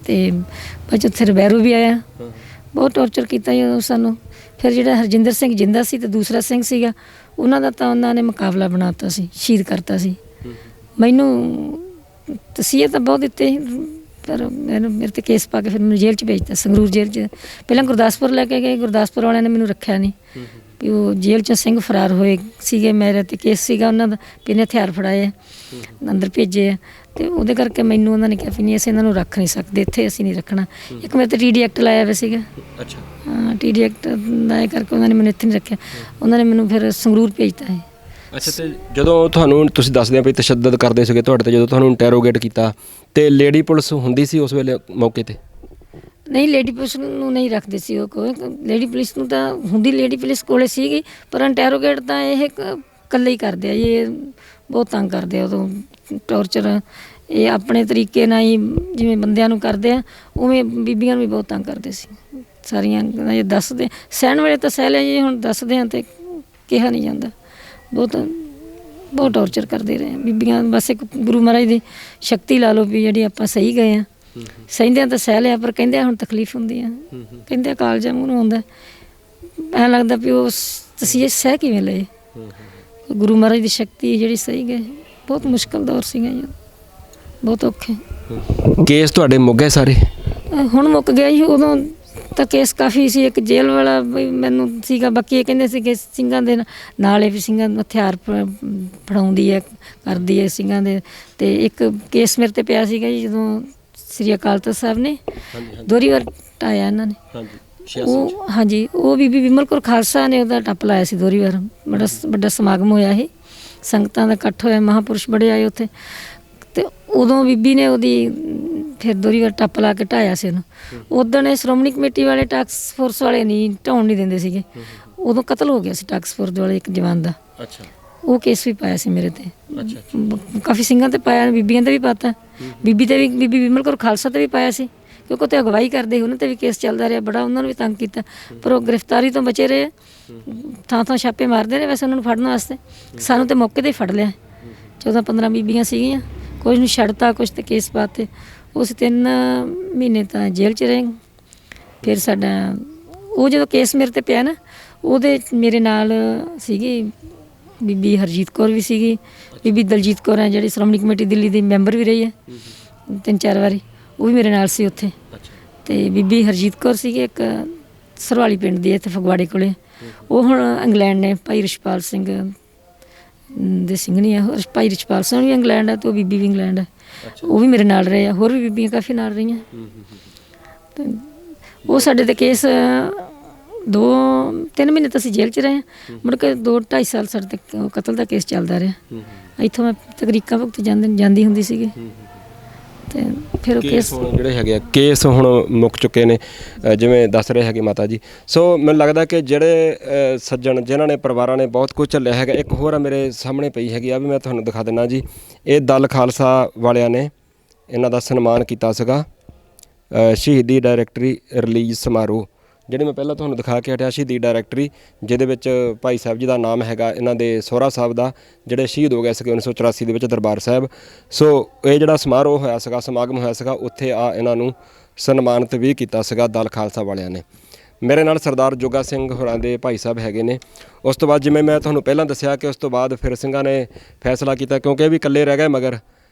ਅਤੇ ਬਾਅਦ ਉੱਥੇ ਰਬੈਰੂ ਵੀ ਆਇਆ, ਬਹੁਤ ਟੌਰਚਰ ਕੀਤਾ ਜੀ ਸਾਨੂੰ। ਫਿਰ ਜਿਹੜਾ ਹਰਜਿੰਦਰ ਸਿੰਘ ਜਿੰਦਾ ਸੀ ਅਤੇ ਦੂਸਰਾ ਸਿੰਘ ਸੀਗਾ, ਉਹਨਾਂ ਦਾ ਤਾਂ ਉਹਨਾਂ ਨੇ ਮੁਕਾਬਲਾ ਬਣਾ ਦਿੱਤਾ ਸੀ, ਸ਼ਹੀਦ ਕਰਤਾ ਸੀ। ਮੈਨੂੰ ਤਸੀਹੇ ਤਾਂ ਬਹੁਤ ਦਿੱਤੇ ਪਰ ਮੇਰੇ 'ਤੇ ਕੇਸ ਪਾ ਕੇ ਫਿਰ ਮੈਨੂੰ ਜੇਲ੍ਹ 'ਚ ਭੇਜਤਾ, ਸੰਗਰੂਰ ਜੇਲ੍ਹ 'ਚ। ਪਹਿਲਾਂ ਗੁਰਦਾਸਪੁਰ ਲੈ ਕੇ ਗਏ, ਗੁਰਦਾਸਪੁਰ ਵਾਲਿਆਂ ਨੇ ਮੈਨੂੰ ਰੱਖਿਆ ਨਹੀਂ, ਵੀ ਉਹ ਜੇਲ੍ਹ 'ਚੋਂ ਸਿੰਘ ਫਰਾਰ ਹੋਏ ਸੀਗੇ, ਮੇਰੇ 'ਤੇ ਕੇਸ ਸੀਗਾ ਉਹਨਾਂ ਦਾ, ਵੀ ਇਹਨੇ ਹਥਿਆਰ ਫੜਾਏ ਆ, ਅੰਦਰ ਭੇਜੇ ਆ, ਅਤੇ ਉਹਦੇ ਕਰਕੇ ਮੈਨੂੰ ਉਹਨਾਂ ਨੇ ਕਿਹਾ ਵੀ ਨਹੀਂ ਅਸੀਂ ਇਹਨਾਂ ਨੂੰ ਰੱਖ ਨਹੀਂ ਸਕਦੇ, ਇੱਥੇ ਅਸੀਂ ਨਹੀਂ ਰੱਖਣਾ। ਇੱਕ ਮੇਰੇ 'ਤੇ TD ਐਕਟ ਲਾਇਆ ਹੋਇਆ ਸੀਗਾ। ਅੱਛਾ। ਹਾਂ, TD ਐਕਟ ਲਾਇਆ ਕਰਕੇ ਉਹਨਾਂ ਨੇ ਮੈਨੂੰ ਇੱਥੇ ਨਹੀਂ ਰੱਖਿਆ, ਉਹਨਾਂ ਨੇ ਮੈਨੂੰ ਫਿਰ ਸੰਗਰੂਰ ਭੇਜਤਾ ਹੈ। ਅੱਛਾ, ਅਤੇ ਜਦੋਂ ਤੁਹਾਨੂੰ ਤੁਸੀਂ ਦੱਸਦੇ ਆ ਵੀ ਤਸ਼ੱਦਦ ਕਰਦੇ ਸੀਗੇ ਤੁਹਾਡੇ 'ਤੇ, ਜਦੋਂ ਤੁਹਾਨੂੰ ਇੰਟੈਰੋਗੇਟ ਕੀਤਾ ਅਤੇ ਲੇਡੀ ਪੁਲਿਸ ਹੁੰਦੀ ਸੀ ਉਸ ਵੇਲੇ ਮੌਕੇ 'ਤੇ? ਨਹੀਂ, ਲੇਡੀ ਪੁਲਿਸ ਨੂੰ ਨਹੀਂ ਰੱਖਦੇ ਸੀ ਉਹ ਕੋਲ। ਲੇਡੀ ਪੁਲਿਸ ਨੂੰ ਤਾਂ ਹੁੰਦੀ, ਲੇਡੀ ਪੁਲਿਸ ਕੋਲੇ ਸੀਗੀ, ਪਰ ਇੰਟੈਰੋਗੇਟ ਤਾਂ ਇਹ ਇਕੱਲੇ ਹੀ ਕਰਦੇ ਆ। ਇਹ ਬਹੁਤ ਤੰਗ ਕਰਦੇ ਆ ਉਦੋਂ, ਟੌਰਚਰ ਇਹ ਆਪਣੇ ਤਰੀਕੇ ਨਾਲ ਹੀ ਜਿਵੇਂ ਬੰਦਿਆਂ ਨੂੰ ਕਰਦੇ ਆ, ਉਵੇਂ ਬੀਬੀਆਂ ਨੂੰ ਵੀ ਬਹੁਤ ਤੰਗ ਕਰਦੇ ਸੀ ਸਾਰੀਆਂ। ਇਹ ਦੱਸਦੇ ਸਹਿਣ ਵੇਲੇ ਤਾਂ ਸਹਿ ਲਿਆ ਜੀ, ਹੁਣ ਦੱਸਦੇ ਹਾਂ ਅਤੇ ਕਿਹਾ ਨਹੀਂ ਜਾਂਦਾ। ਬਹੁਤ ਟੌਰਚਰ ਕਰਦੇ ਰਹੇ ਬੀਬੀਆਂ। ਬਸ ਇੱਕ ਗੁਰੂ ਮਹਾਰਾਜ ਦੀ ਸ਼ਕਤੀ ਲਾ ਲਓ ਵੀ ਜਿਹੜੀ ਆਪਾਂ ਸਹੀ ਗਏ ਹਾਂ, ਸਹਿੰਦਿਆਂ ਤਾਂ ਸਹਿ ਲਿਆ, ਪਰ ਕਹਿੰਦੇ ਹੁਣ ਤਕਲੀਫ ਹੁੰਦੀ ਆ, ਕਹਿੰਦੇ ਕਾਲਜਾ ਮੂੰਹ ਨੂੰ ਆਉਂਦਾ, ਐਂ ਲੱਗਦਾ ਵੀ ਉਹ ਤੁਸੀਂ ਇਹ ਸਹਿ ਕਿਵੇਂ ਲਏ। ਗੁਰੂ ਮਹਾਰਾਜ ਦੀ ਸ਼ਕਤੀ ਜਿਹੜੀ ਸਹੀ ਗਏ। ਬਹੁਤ ਮੁਸ਼ਕਿਲ ਦੌਰ ਸੀਗਾ ਜੀ, ਬਹੁਤ ਔਖੇ। ਕੇਸ ਤੁਹਾਡੇ ਮੁੱਕ ਗਏ ਸਾਰੇ? ਹੁਣ ਮੁੱਕ ਗਿਆ ਜੀ, ਉਦੋਂ ਤਾਂ ਕੇਸ ਕਾਫੀ ਸੀ। ਇੱਕ ਜੇਲ੍ਹ ਵਾਲਾ ਵੀ ਮੈਨੂੰ ਸੀਗਾ, ਬਾਕੀ ਇਹ ਕਹਿੰਦੇ ਸੀ ਕਿ ਸਿੰਘਾਂ ਦੇ ਨਾਲ ਵੀ ਸਿੰਘਾਂ ਨੂੰ ਹਥਿਆਰ ਫੜਾਉਂਦੀ ਹੈ, ਕਰਦੀ ਹੈ ਸਿੰਘਾਂ ਦੇ। ਅਤੇ ਇੱਕ ਕੇਸ ਮੇਰੇ 'ਤੇ ਪਿਆ ਸੀਗਾ ਜੀ, ਜਦੋਂ ਸ੍ਰੀ ਅਕਾਲ ਤਖ਼ਤ ਸਾਹਿਬ ਨੇ ਦੋਹਰੀ ਵਾਰ ਢਾਇਆ ਇਹਨਾਂ ਨੇ, ਉਹ ਹਾਂਜੀ, ਉਹ ਬੀਬੀ ਵਿਮਲ ਕੌਰ ਖਾਲਸਾ ਨੇ ਉਹਦਾ ਟੱਪ ਲਾਇਆ ਸੀ ਦੋਹਰੀ ਵਾਰ। ਬੜਾ ਵੱਡਾ ਸਮਾਗਮ ਹੋਇਆ ਸੀ, ਸੰਗਤਾਂ ਦਾ ਇਕੱਠ ਹੋਇਆ, ਮਹਾਂਪੁਰਸ਼ ਬੜੇ ਆਏ ਉੱਥੇ, ਅਤੇ ਉਦੋਂ ਬੀਬੀ ਨੇ ਉਹਦੀ ਫਿਰ ਦੋਹਰੀ ਵਾਰ ਟੱਪ ਲਾ ਕੇ ਢਾਇਆ ਸੀ ਉਹਨੂੰ। ਉੱਦਣ ਇਹ ਸ਼੍ਰੋਮਣੀ ਕਮੇਟੀ ਵਾਲੇ ਟਾਸਕ ਫੋਰਸ ਵਾਲੇ ਨਹੀਂ ਢਾਉਣ ਨਹੀਂ ਦਿੰਦੇ ਸੀਗੇ, ਉਦੋਂ ਕਤਲ ਹੋ ਗਿਆ ਸੀ ਟਾਸਕ ਫੋਰਸ ਵਾਲੇ ਇੱਕ ਜਵਾਨ ਦਾ। ਅੱਛਾ। ਉਹ ਕੇਸ ਵੀ ਪਾਇਆ ਸੀ ਮੇਰੇ 'ਤੇ। ਕਾਫੀ ਸਿੰਘਾਂ 'ਤੇ ਪਾਇਆ, ਬੀਬੀਆਂ 'ਤੇ ਵੀ ਪਾਤਾ, ਬੀਬੀ 'ਤੇ ਵੀ, ਬੀਬੀ ਵਿਮਲ ਕੌਰ ਖਾਲਸਾ 'ਤੇ ਵੀ ਪਾਇਆ ਸੀ, ਕਿਉਂਕਿ ਉਹ 'ਤੇ ਅਗਵਾਈ ਕਰਦੇ ਉਹਨਾਂ 'ਤੇ ਵੀ ਕੇਸ ਚੱਲਦਾ ਰਿਹਾ, ਬੜਾ ਉਹਨਾਂ ਨੂੰ ਵੀ ਤੰਗ ਕੀਤਾ, ਪਰ ਉਹ ਗ੍ਰਿਫਤਾਰੀ ਤੋਂ ਬਚੇ ਰਹੇ। ਥਾਂ ਥਾਂ ਛਾਪੇ ਮਾਰਦੇ ਨੇ ਵੈਸੇ ਉਹਨਾਂ ਨੂੰ ਫੜਨ ਵਾਸਤੇ, ਸਾਨੂੰ ਤਾਂ ਮੌਕੇ 'ਤੇ ਹੀ ਫੜ ਲਿਆ। 14-15 ਬੀਬੀਆਂ ਸੀਗੀਆਂ, ਕੁਝ ਨੂੰ ਛੱਡਤਾ, ਕੁਝ 'ਤੇ ਕੇਸ ਪਾਤੇ। ਉਸ 3 ਮਹੀਨੇ ਤਾਂ ਜੇਲ੍ਹ 'ਚ ਰਹੇ। ਫਿਰ ਸਾਡਾ ਉਹ ਜਦੋਂ ਕੇਸ ਮੇਰੇ 'ਤੇ ਪਿਆ ਨਾ, ਉਹਦੇ ਮੇਰੇ ਨਾਲ ਸੀਗੀ ਬੀਬੀ ਹਰਜੀਤ ਕੌਰ ਵੀ ਸੀਗੀ, ਬੀਬੀ ਦਲਜੀਤ ਕੌਰ ਹੈ ਜਿਹੜੀ ਸ਼੍ਰੋਮਣੀ ਕਮੇਟੀ ਦਿੱਲੀ ਦੀ ਮੈਂਬਰ ਵੀ ਰਹੀ ਹੈ 3-4 ਵਾਰੀ, ਉਹ ਵੀ ਮੇਰੇ ਨਾਲ ਸੀ ਉੱਥੇ। ਅਤੇ ਬੀਬੀ ਹਰਜੀਤ ਕੌਰ ਸੀਗੀ ਇੱਕ ਸਰਵਾਲੀ ਪਿੰਡ ਦੀ, ਇੱਥੇ ਫਗਵਾੜੇ ਕੋਲੇ। ਉਹ ਹੁਣ ਇੰਗਲੈਂਡ ਨੇ, ਭਾਈ ਰਿਸ਼ਪਾਲ ਸਿੰਘ ਦੇ ਸਿੰਘ ਨਹੀਂ ਆ, ਭਾਈ ਰਿਸ਼ਪਾਲ ਸਿੰਘ ਵੀ ਇੰਗਲੈਂਡ ਹੈ, ਅਤੇ ਉਹ ਬੀਬੀ ਵੀ ਇੰਗਲੈਂਡ ਹੈ, ਉਹ ਵੀ ਮੇਰੇ ਨਾਲ ਰਹੇ ਆ। ਹੋਰ ਵੀ ਬੀਬੀਆਂ ਕਾਫੀ ਨਾਲ ਰਹੀਆਂ। ਅਤੇ ਉਹ ਸਾਡੇ 'ਤੇ ਕੇਸ 2-3 ਮਹੀਨੇ ਤਾਂ ਅਸੀਂ ਜੇਲ੍ਹ 'ਚ ਰਹੇ ਹਾਂ, ਮੁੜ ਕੇ 2-2.5 ਸਾਲ ਸਾਡੇ 'ਤੇ ਕਤਲ ਦਾ ਕੇਸ ਚੱਲਦਾ ਰਿਹਾ। ਇੱਥੋਂ ਮੈਂ ਤਕਰੀਕਾਂ ਭੁਗਤ ਜਾਂਦੀ ਹੁੰਦੀ ਸੀਗੀ, ਅਤੇ ਫਿਰ ਉਹ ਕੇਸ ਜਿਹੜੇ ਹੈਗੇ ਆ ਕੇਸ ਹੁਣ ਮੁੱਕ ਚੁੱਕੇ ਨੇ ਜਿਵੇਂ ਦੱਸ ਰਹੇ ਹੈਗੇ ਮਾਤਾ ਜੀ। ਸੋ ਮੈਨੂੰ ਲੱਗਦਾ ਕਿ ਜਿਹੜੇ ਸੱਜਣ ਜਿਨ੍ਹਾਂ ਨੇ ਪਰਿਵਾਰਾਂ ਨੇ ਬਹੁਤ ਕੁਝ ਝੱਲਿਆ ਹੈਗਾ। ਇੱਕ ਹੋਰ ਆ ਮੇਰੇ ਸਾਹਮਣੇ ਪਈ ਹੈਗੀ ਆ, ਵੀ ਮੈਂ ਤੁਹਾਨੂੰ ਦਿਖਾ ਦਿੰਦਾ ਜੀ। ਇਹ ਦਲ ਖਾਲਸਾ ਵਾਲਿਆਂ ਨੇ ਇਹਨਾਂ ਦਾ ਸਨਮਾਨ ਕੀਤਾ ਸੀਗਾ। ਸ਼ਹੀਦੀ ਡਾਇਰੈਕਟਰੀ ਰਿਲੀਜ਼ ਸਮਾਰੋਹ, ਜਿਹੜੀ ਮੈਂ ਪਹਿਲਾਂ ਤੁਹਾਨੂੰ ਦਿਖਾ ਕੇ ਹਟਿਆ, ਸ਼ਹੀਦੀ ਡਾਇਰੈਕਟਰੀ, ਜਿਹਦੇ ਵਿੱਚ ਭਾਈ ਸਾਹਿਬ ਜੀ ਦਾ ਨਾਮ ਹੈਗਾ, ਇਹਨਾਂ ਦੇ ਸਹੁਰਾ ਸਾਹਿਬ ਦਾ, ਜਿਹੜੇ ਸ਼ਹੀਦ ਹੋ ਗਏ ਸੀਗੇ 1984 ਦੇ ਵਿੱਚ ਦਰਬਾਰ ਸਾਹਿਬ। ਸੋ ਇਹ ਜਿਹੜਾ ਸਮਾਰੋਹ ਹੋਇਆ ਸੀਗਾ, ਸਮਾਗਮ ਹੋਇਆ ਸੀਗਾ, ਉੱਥੇ ਇਹਨਾਂ ਨੂੰ ਸਨਮਾਨਿਤ ਵੀ ਕੀਤਾ ਸੀਗਾ ਦਲ ਖਾਲਸਾ ਵਾਲਿਆਂ ਨੇ। ਮੇਰੇ ਨਾਲ ਸਰਦਾਰ ਜੋਗਾ ਸਿੰਘ ਹੋਰਾਂ ਦੇ ਭਾਈ ਸਾਹਿਬ ਹੈਗੇ ਨੇ। ਉਸ ਤੋਂ ਬਾਅਦ ਜਿਵੇਂ ਮੈਂ ਤੁਹਾਨੂੰ ਪਹਿਲਾਂ ਦੱਸਿਆ ਕਿ ਉਸ ਤੋਂ ਬਾਅਦ ਫਿਰ ਸਿੰਘਾਂ ਨੇ ਫੈਸਲਾ ਕੀਤਾ, ਕਿਉਂਕਿ ਇਹ ਵੀ ਇਕੱਲੇ ਰਹਿ ਗਏ ਮਗਰ।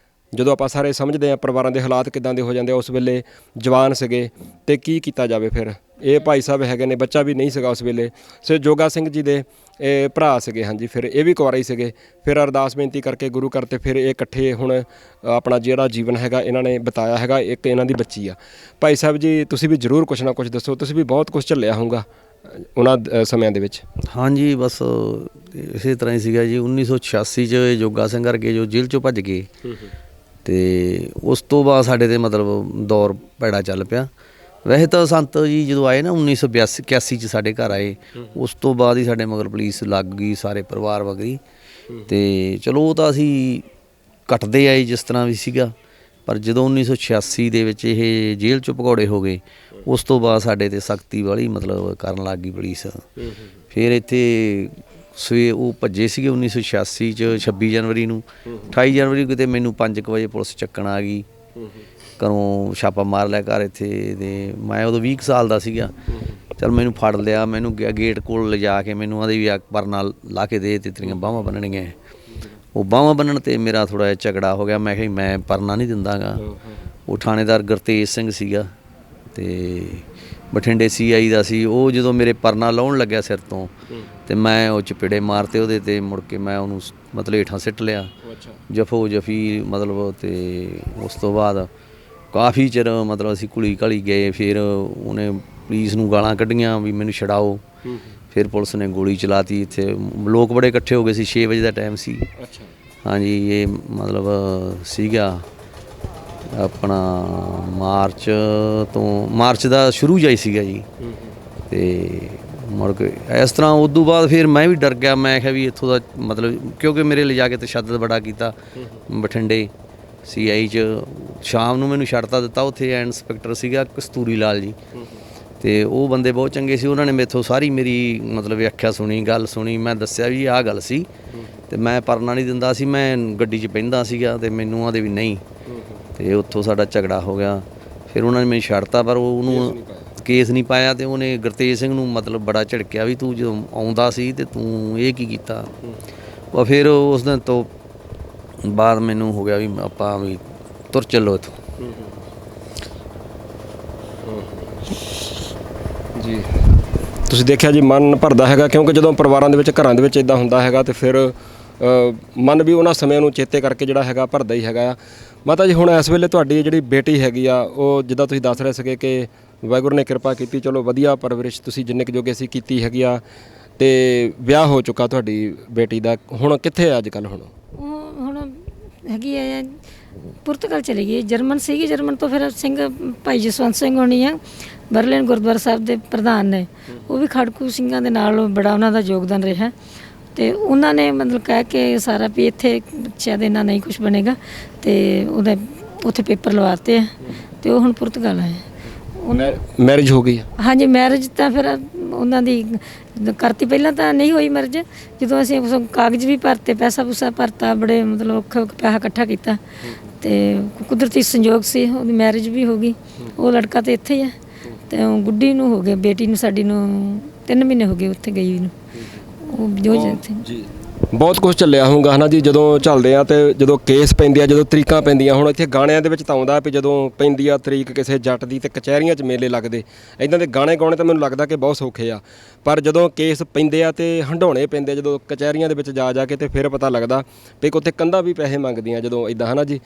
ਜਦੋਂ ਆਪਾਂ ਸਾਰੇ ਸਮਝਦੇ ਹਾਂ ਪਰਿਵਾਰਾਂ ਦੇ ਹਾਲਾਤ ਕਿੱਦਾਂ ਦੇ ਹੋ ਜਾਂਦੇ ਆ, ਉਸ ਵੇਲੇ ਜਵਾਨ ਸੀਗੇ ਅਤੇ ਕੀ ਕੀਤਾ ਜਾਵੇ। ਫਿਰ ਇਹ ਭਾਈ ਸਾਹਿਬ ਹੈਗੇ ਨੇ, ਬੱਚਾ ਵੀ ਨਹੀਂ ਸੀਗਾ ਉਸ ਵੇਲੇ। ਸੋ ਜੋਗਾ ਸਿੰਘ ਜੀ ਦੇ ਇਹ ਭਰਾ ਸੀਗੇ, ਹਾਂਜੀ, ਫਿਰ ਇਹ ਵੀ ਕੁਆਰੇ ਹੀ ਸੀਗੇ। ਫਿਰ ਅਰਦਾਸ ਬੇਨਤੀ ਕਰਕੇ ਗੁਰੂ ਘਰ 'ਤੇ ਫਿਰ ਇਹ ਇਕੱਠੇ ਹੁਣ ਆਪਣਾ ਜਿਹੜਾ ਜੀਵਨ ਹੈਗਾ ਇਹਨਾਂ ਨੇ ਬਿਤਾਇਆ ਹੈਗਾ। ਇੱਕ ਇਹਨਾਂ ਦੀ ਬੱਚੀ ਆ। ਭਾਈ ਸਾਹਿਬ ਜੀ, ਤੁਸੀਂ ਵੀ ਜ਼ਰੂਰ ਕੁਛ ਨਾ ਕੁਛ ਦੱਸੋ, ਤੁਸੀਂ ਵੀ ਬਹੁਤ ਕੁਛ ਝੱਲਿਆ ਹੋਊਗਾ ਉਹਨਾਂ ਸਮਿਆਂ ਦੇ ਵਿੱਚ। ਹਾਂਜੀ, ਬਸ ਇਸੇ ਤਰ੍ਹਾਂ ਹੀ ਸੀਗਾ ਜੀ। 1986 'ਚ ਜੋਗਾ ਸਿੰਘ ਵਰਗੇ ਜੋ ਜੇਲ੍ਹ 'ਚੋਂ ਭੱਜ ਗਏ, ਅਤੇ ਉਸ ਤੋਂ ਬਾਅਦ ਸਾਡੇ 'ਤੇ ਮਤਲਬ ਦੌਰ ਭੈੜਾ ਚੱਲ ਪਿਆ। ਵੈਸੇ ਤਾਂ ਸੰਤ ਜੀ ਜਦੋਂ ਆਏ ਨਾ 1981 'ਚ ਸਾਡੇ ਘਰ ਆਏ, ਉਸ ਤੋਂ ਬਾਅਦ ਹੀ ਸਾਡੇ ਮਗਰ ਪੁਲਿਸ ਲੱਗ ਗਈ, ਸਾਰੇ ਪਰਿਵਾਰ ਵਗਰੀ। ਅਤੇ ਚਲੋ ਉਹ ਤਾਂ ਅਸੀਂ ਕੱਟਦੇ ਆਏ ਜਿਸ ਤਰ੍ਹਾਂ ਵੀ ਸੀਗਾ। ਪਰ ਜਦੋਂ 1986 ਦੇ ਵਿੱਚ ਇਹ ਜੇਲ੍ਹ 'ਚੋਂ ਭਗੌੜੇ ਹੋ ਗਏ, ਉਸ ਤੋਂ ਬਾਅਦ ਸਾਡੇ 'ਤੇ ਸਖਤੀ ਵਾਲੀ ਮਤਲਬ ਕਰਨ ਲੱਗ ਗਈ ਪੁਲਿਸ। ਫਿਰ ਇੱਥੇ ਉਹ ਭੱਜੇ ਸੀਗੇ 1986 'ਚ 26 ਜਨਵਰੀ ਨੂੰ। 28 ਜਨਵਰੀ ਕਿਤੇ ਮੈਨੂੰ 5 ਵਜੇ ਪੁਲਿਸ ਚੱਕਣ ਆ ਗਈ, ਘਰੋਂ ਛਾਪਾ ਮਾਰ ਲਿਆ ਘਰ ਇੱਥੇ। ਅਤੇ ਮੈਂ ਉਦੋਂ 20 ਸਾਲ ਦਾ ਸੀਗਾ। ਚਲ ਮੈਨੂੰ ਫੜ ਲਿਆ, ਮੈਨੂੰ ਗੇਟ ਕੋਲ ਲਿਜਾ ਕੇ ਮੈਨੂੰ ਆਦੇ ਵੀ ਪਰਨਾ ਲਾ ਕੇ ਦੇ ਤੇ ਤੇਰੀਆਂ ਬਾਹਾਂ ਬੰਨਣੀਆਂ। ਉਹ ਬਾਹਾਂ ਬੰਨਣ 'ਤੇ ਮੇਰਾ ਥੋੜ੍ਹਾ ਜਿਹਾ ਝਗੜਾ ਹੋ ਗਿਆ। ਮੈਂ ਕਿਹਾ ਮੈਂ ਪਰਨਾ ਨਹੀਂ ਦਿੰਦਾ ਗਾ। ਉਹ ਥਾਣੇਦਾਰ ਗੁਰਤੇਜ ਸਿੰਘ ਸੀਗਾ ਅਤੇ ਬਠਿੰਡੇ CI ਦਾ ਸੀ। ਉਹ ਜਦੋਂ ਮੇਰੇ ਪਰਨਾ ਲਾਉਣ ਲੱਗਿਆ ਸਿਰ ਤੋਂ, ਅਤੇ ਮੈਂ ਉਹ ਚਪੇੜੇ ਮਾਰਤੇ ਉਹਦੇ 'ਤੇ। ਮੁੜ ਕੇ ਮੈਂ ਉਹਨੂੰ ਮਤਲਬ ਹੇਠਾਂ ਸਿੱਟ ਲਿਆ, ਜਫੋ ਜਫੀ ਮਤਲਬ। ਅਤੇ ਉਸ ਤੋਂ ਬਾਅਦ ਕਾਫੀ ਚਿਰ ਮਤਲਬ ਅਸੀਂ ਘੁਲੀ ਘਾਲੀ ਗਏ। ਫਿਰ ਉਹਨੇ ਪੁਲਿਸ ਨੂੰ ਗਾਲਾਂ ਕੱਢੀਆਂ ਵੀ ਮੈਨੂੰ ਛਡਾਓ। ਫਿਰ ਪੁਲਿਸ ਨੇ ਗੋਲੀ ਚਲਾਤੀ। ਇੱਥੇ ਲੋਕ ਬੜੇ ਇਕੱਠੇ ਹੋ ਗਏ ਸੀ, 6 ਵਜੇ ਦਾ ਟਾਈਮ ਸੀ। ਹਾਂਜੀ, ਇਹ ਮਤਲਬ ਸੀਗਾ ਆਪਣਾ ਮਾਰਚ ਦਾ ਸ਼ੁਰੂ ਜਿਹਾ ਹੀ ਸੀਗਾ ਜੀ। ਅਤੇ ਮੁੜ ਕੇ ਇਸ ਤਰ੍ਹਾਂ ਉਦੋਂ ਬਾਅਦ ਫਿਰ ਮੈਂ ਵੀ ਡਰ ਗਿਆ। ਮੈਂ ਕਿਹਾ ਵੀ ਇੱਥੋਂ ਦਾ ਮਤਲਬ, ਕਿਉਂਕਿ ਮੇਰੇ ਲਿਜਾ ਕੇ ਤਸ਼ੱਦਦ ਬੜਾ ਕੀਤਾ ਬਠਿੰਡੇ CI 'ਚ। ਸ਼ਾਮ ਨੂੰ ਮੈਨੂੰ ਛੱਡਤਾ ਦਿੱਤਾ। ਉੱਥੇ ਇੰਸਪੈਕਟਰ ਸੀਗਾ ਕਸਤੂਰੀ ਲਾਲ ਜੀ, ਅਤੇ ਉਹ ਬੰਦੇ ਬਹੁਤ ਚੰਗੇ ਸੀ। ਉਹਨਾਂ ਨੇ ਮੈਥੋਂ ਸਾਰੀ ਮੇਰੀ ਮਤਲਬ ਵਿਆਖਿਆ ਸੁਣੀ, ਗੱਲ ਸੁਣੀ। ਮੈਂ ਦੱਸਿਆ ਵੀ ਆਹ ਗੱਲ ਸੀ, ਅਤੇ ਮੈਂ ਪਰਨਾ ਨਹੀਂ ਦਿੰਦਾ ਸੀ, ਮੈਂ ਗੱਡੀ 'ਚ ਬਹਿੰਦਾ ਸੀਗਾ। ਅਤੇ ਮੈਨੂੰ ਆਦੇ ਵੀ ਨਹੀਂ, ਅਤੇ ਉੱਥੋਂ ਸਾਡਾ ਝਗੜਾ ਹੋ ਗਿਆ। ਫਿਰ ਉਹਨਾਂ ਨੇ ਮੈਨੂੰ ਛੱਡਤਾ, ਪਰ ਉਹਨੂੰ ਕੇਸ ਨਹੀਂ ਪਾਇਆ। ਅਤੇ ਉਹਨੇ ਗੁਰਤੇਜ ਸਿੰਘ ਨੂੰ ਮਤਲਬ ਬੜਾ ਝਿੜਕਿਆ ਵੀ ਤੂੰ ਜਦੋਂ ਆਉਂਦਾ ਸੀ ਅਤੇ ਤੂੰ ਇਹ ਕੀ ਕੀਤਾ। ਉਹ ਫਿਰ ਉਸ ਦਿਨ ਤੋਂ ਬਾਅਦ ਮੈਨੂੰ ਹੋ ਗਿਆ ਵੀ ਆਪਾਂ ਵੀ ਤੁਰ ਚੱਲੋ ਇੱਥੋਂ। ਜੀ, ਤੁਸੀਂ ਦੇਖਿਆ ਜੀ, ਮਨ ਭਰਦਾ ਹੈਗਾ, ਕਿਉਂਕਿ ਜਦੋਂ ਪਰਿਵਾਰਾਂ ਦੇ ਵਿੱਚ, ਘਰਾਂ ਦੇ ਵਿੱਚ ਇੱਦਾਂ ਹੁੰਦਾ ਹੈਗਾ, ਅਤੇ ਫਿਰ ਮਨ ਵੀ ਉਹਨਾਂ ਸਮਿਆਂ ਨੂੰ ਚੇਤੇ ਕਰਕੇ ਜਿਹੜਾ ਹੈਗਾ ਭਰਦਾ ਹੀ ਹੈਗਾ ਆ। ਮਾਤਾ ਜੀ, ਹੁਣ ਇਸ ਵੇਲੇ ਤੁਹਾਡੀ ਜਿਹੜੀ ਬੇਟੀ ਹੈਗੀ ਆ, ਉਹ ਜਿੱਦਾਂ ਤੁਸੀਂ ਦੱਸ ਰਹੇ ਸੀਗੇ ਕਿ ਵਾਹਿਗੁਰੂ ਨੇ ਕਿਰਪਾ ਕੀਤੀ, ਚਲੋ ਵਧੀਆ ਪਰਵਰਿਸ਼ ਤੁਸੀਂ ਜਿੰਨੇ ਕੁ ਜੋਗੇ ਸੀ ਕੀਤੀ ਹੈਗੀ ਆ, ਅਤੇ ਵਿਆਹ ਹੋ ਚੁੱਕਾ ਤੁਹਾਡੀ ਬੇਟੀ ਦਾ। ਹੁਣ ਕਿੱਥੇ ਆ ਅੱਜ ਕੱਲ੍ਹ? ਹੁਣ ਹੈਗੀ ਆ ਪੁਰਤਗਾਲ ਚਲੀ ਗਈ। ਜਰਮਨ ਸੀਗੀ, ਜਰਮਨ ਤੋਂ ਫਿਰ ਸਿੰਘ ਭਾਈ ਜਸਵੰਤ ਸਿੰਘ ਹੋਣੀ ਆ, ਬਰਲਿਨ ਗੁਰਦੁਆਰਾ ਸਾਹਿਬ ਦੇ ਪ੍ਰਧਾਨ ਨੇ। ਉਹ ਵੀ ਖੜਕੂ ਸਿੰਘਾਂ ਦੇ ਨਾਲ ਬੜਾ ਉਹਨਾਂ ਦਾ ਯੋਗਦਾਨ ਰਿਹਾ। ਅਤੇ ਉਹਨਾਂ ਨੇ ਮਤਲਬ ਕਹਿ ਕੇ ਸਾਰਾ ਵੀ ਇੱਥੇ ਬੱਚਿਆਂ ਦੇ ਨਾਲ ਨਹੀਂ ਕੁਛ ਬਣੇਗਾ, ਅਤੇ ਉਹਦੇ ਉੱਥੇ ਪੇਪਰ ਲਵਾਤੇ ਆ, ਅਤੇ ਉਹ ਹੁਣ ਪੁਰਤਗਾਲ ਆਏ। ਮੈਰਿਜ ਹੋ ਗਈ? ਹਾਂਜੀ, ਮੈਰਿਜ ਤਾਂ ਫਿਰ ਉਹਨਾਂ ਦੀ ਕਰਤੀ। ਪਹਿਲਾਂ ਤਾਂ ਨਹੀਂ ਹੋਈ ਮੈਰਿਜ। ਜਦੋਂ ਅਸੀਂ ਕਾਗਜ਼ ਵੀ ਭਰਤੇ, ਪੈਸਾ ਪੂਸਾ ਭਰਤਾ, ਬੜੇ ਮਤਲਬ ਔਖਾ ਪੈਸਾ ਇਕੱਠਾ ਕੀਤਾ, ਅਤੇ ਕੁਦਰਤੀ ਸੰਯੋਗ ਸੀ ਉਹਦੀ ਮੈਰਿਜ ਵੀ ਹੋ ਗਈ। ਉਹ ਲੜਕਾ ਤਾਂ ਇੱਥੇ ਹੀ ਆ, ਅਤੇ ਗੁੱਡੀ ਨੂੰ ਹੋ ਗਏ, ਬੇਟੀ ਨੂੰ ਸਾਡੀ ਨੂੰ 3 ਮਹੀਨੇ ਹੋ ਗਏ ਉੱਥੇ ਗਈ ਨੂੰ। ਉਹ ਜੋ ਜੀ ਬਹੁਤ ਕੁਝ ਚੱਲਿਆ ਹੋਊਗਾ ਹੈ ਨਾ ਜੀ। ਜਦੋਂ ਚੱਲਦੇ ਆ, ਅਤੇ ਜਦੋਂ ਕੇਸ ਪੈਂਦੇ ਆ, ਜਦੋਂ ਤਰੀਕਾਂ ਪੈਂਦੀਆਂ, ਹੁਣ ਇੱਥੇ ਗਾਣਿਆਂ ਦੇ ਵਿੱਚ ਤਾਂ ਆਉਂਦਾ ਵੀ ਜਦੋਂ ਪੈਂਦੀ ਆ ਤਰੀਕ ਕਿਸੇ ਜੱਟ ਦੀ, ਅਤੇ ਕਚਹਿਰੀਆਂ 'ਚ ਮੇਲੇ ਲੱਗਦੇ, ਇੱਦਾਂ ਦੇ ਗਾਣੇ ਗਾਉਣੇ ਤਾਂ ਮੈਨੂੰ ਲੱਗਦਾ ਕਿ ਬਹੁਤ ਸੌਖੇ ਆ। ਪਰ ਜਦੋਂ ਕੇਸ ਪੈਂਦੇ ਆ ਅਤੇ ਹੰਡਾਉਣੇ ਪੈਂਦੇ, ਜਦੋਂ ਕਚਹਿਰੀਆਂ ਦੇ ਵਿੱਚ ਜਾ ਕੇ, ਅਤੇ ਫਿਰ ਪਤਾ ਲੱਗਦਾ ਵੀ ਉੱਥੇ ਕੰਧਾਂ ਵੀ ਪੈਸੇ ਮੰਗਦੀਆਂ ਜਦੋਂ ਇੱਦਾਂ ਹੈ ਨਾ ਜੀ।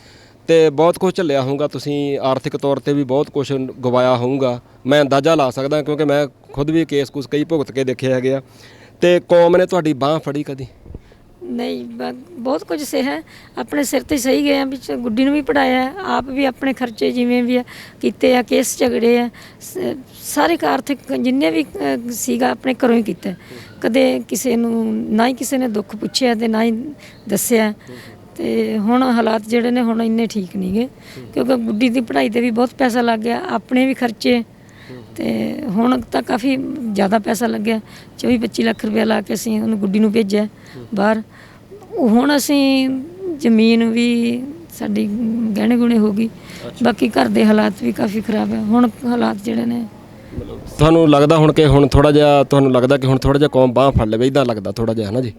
ਅਤੇ ਬਹੁਤ ਕੁਝ ਝੱਲਿਆ ਹੋਊਗਾ ਤੁਸੀਂ, ਆਰਥਿਕ ਤੌਰ 'ਤੇ ਵੀ ਬਹੁਤ ਕੁਝ ਗਵਾਇਆ ਹੋਊਗਾ, ਮੈਂ ਅੰਦਾਜ਼ਾ ਲਾ ਸਕਦਾ, ਕਿਉਂਕਿ ਮੈਂ ਖੁਦ ਵੀ ਕੇਸ ਕੁਸ ਕਈ ਭੁਗਤ ਕੇ ਦੇਖੇ ਹੈਗੇ ਆ। ਅਤੇ ਕੌਮ ਨੇ ਤੁਹਾਡੀ ਬਾਂਹ ਫੜੀ ਕਦੀ? ਨਹੀਂ, ਬਹੁਤ ਕੁਝ ਸਿਆ ਆਪਣੇ ਸਿਰ 'ਤੇ ਸਹੀ ਗਏ ਆ। ਵਿੱਚ ਗੁੱਡੀ ਨੂੰ ਵੀ ਪੜ੍ਹਾਇਆ, ਆਪ ਵੀ ਆਪਣੇ ਖਰਚੇ ਜਿਵੇਂ ਵੀ ਆ ਕੀਤੇ ਆ, ਕੇਸ ਝਗੜੇ ਆ, ਸਾਰੇ ਆਰਥਿਕ ਜਿੰਨੇ ਵੀ ਸੀਗਾ ਆਪਣੇ ਘਰੋਂ ਹੀ ਕੀਤਾ। ਕਦੇ ਕਿਸੇ ਨੂੰ ਨਾ ਹੀ ਕਿਸੇ ਨੇ ਦੁੱਖ ਪੁੱਛਿਆ ਅਤੇ ਨਾ ਹੀ ਦੱਸਿਆ। ਤੇ ਹੁਣ ਹਾਲਾਤ ਜਿਹੜੇ ਨੇ ਹੁਣ ਇੰਨੇ ਠੀਕ ਨਹੀਂ ਗੇ, ਕਿਉਂਕਿ ਗੁੱਡੀ ਦੀ ਪੜ੍ਹਾਈ ਤੇ ਵੀ ਬਹੁਤ ਪੈਸਾ ਲੱਗ ਗਿਆ, ਆਪਣੇ ਵੀ ਖਰਚੇ, ਤੇ ਹੁਣ ਤਾਂ ਕਾਫੀ ਜ਼ਿਆਦਾ ਪੈਸਾ ਲੱਗਿਆ। 24-25 ਲੱਖ ਰੁਪਇਆ ਲਾ ਕੇ ਅਸੀਂ ਉਹਨੂੰ ਗੁੱਡੀ ਨੂੰ ਭੇਜਿਆ ਬਾਹਰ। ਹੁਣ ਅਸੀਂ ਜ਼ਮੀਨ ਵੀ ਸਾਡੀ ਗਹਿਣੇ ਗੁਣੇ ਹੋ ਗਈ, ਬਾਕੀ ਘਰ ਦੇ ਹਾਲਾਤ ਵੀ ਕਾਫੀ ਖਰਾਬ ਹੈ। ਹੁਣ ਹਾਲਾਤ ਜਿਹੜੇ ਨੇ, ਤੁਹਾਨੂੰ ਲੱਗਦਾ ਹੁਣ ਕਿ ਹੁਣ ਥੋੜਾ ਜਿਹਾ ਤੁਹਾਨੂੰ ਲੱਗਦਾ ਕਿ ਹੁਣ ਥੋੜਾ ਜਿਹਾ ਕੌਮ ਬਾਂਹ ਫੜ ਲਵੇ, ਇਦਾਂ ਲੱਗਦਾ ਥੋੜਾ ਜਿਹਾ, ਹੈ ਨਾ ਜੀ?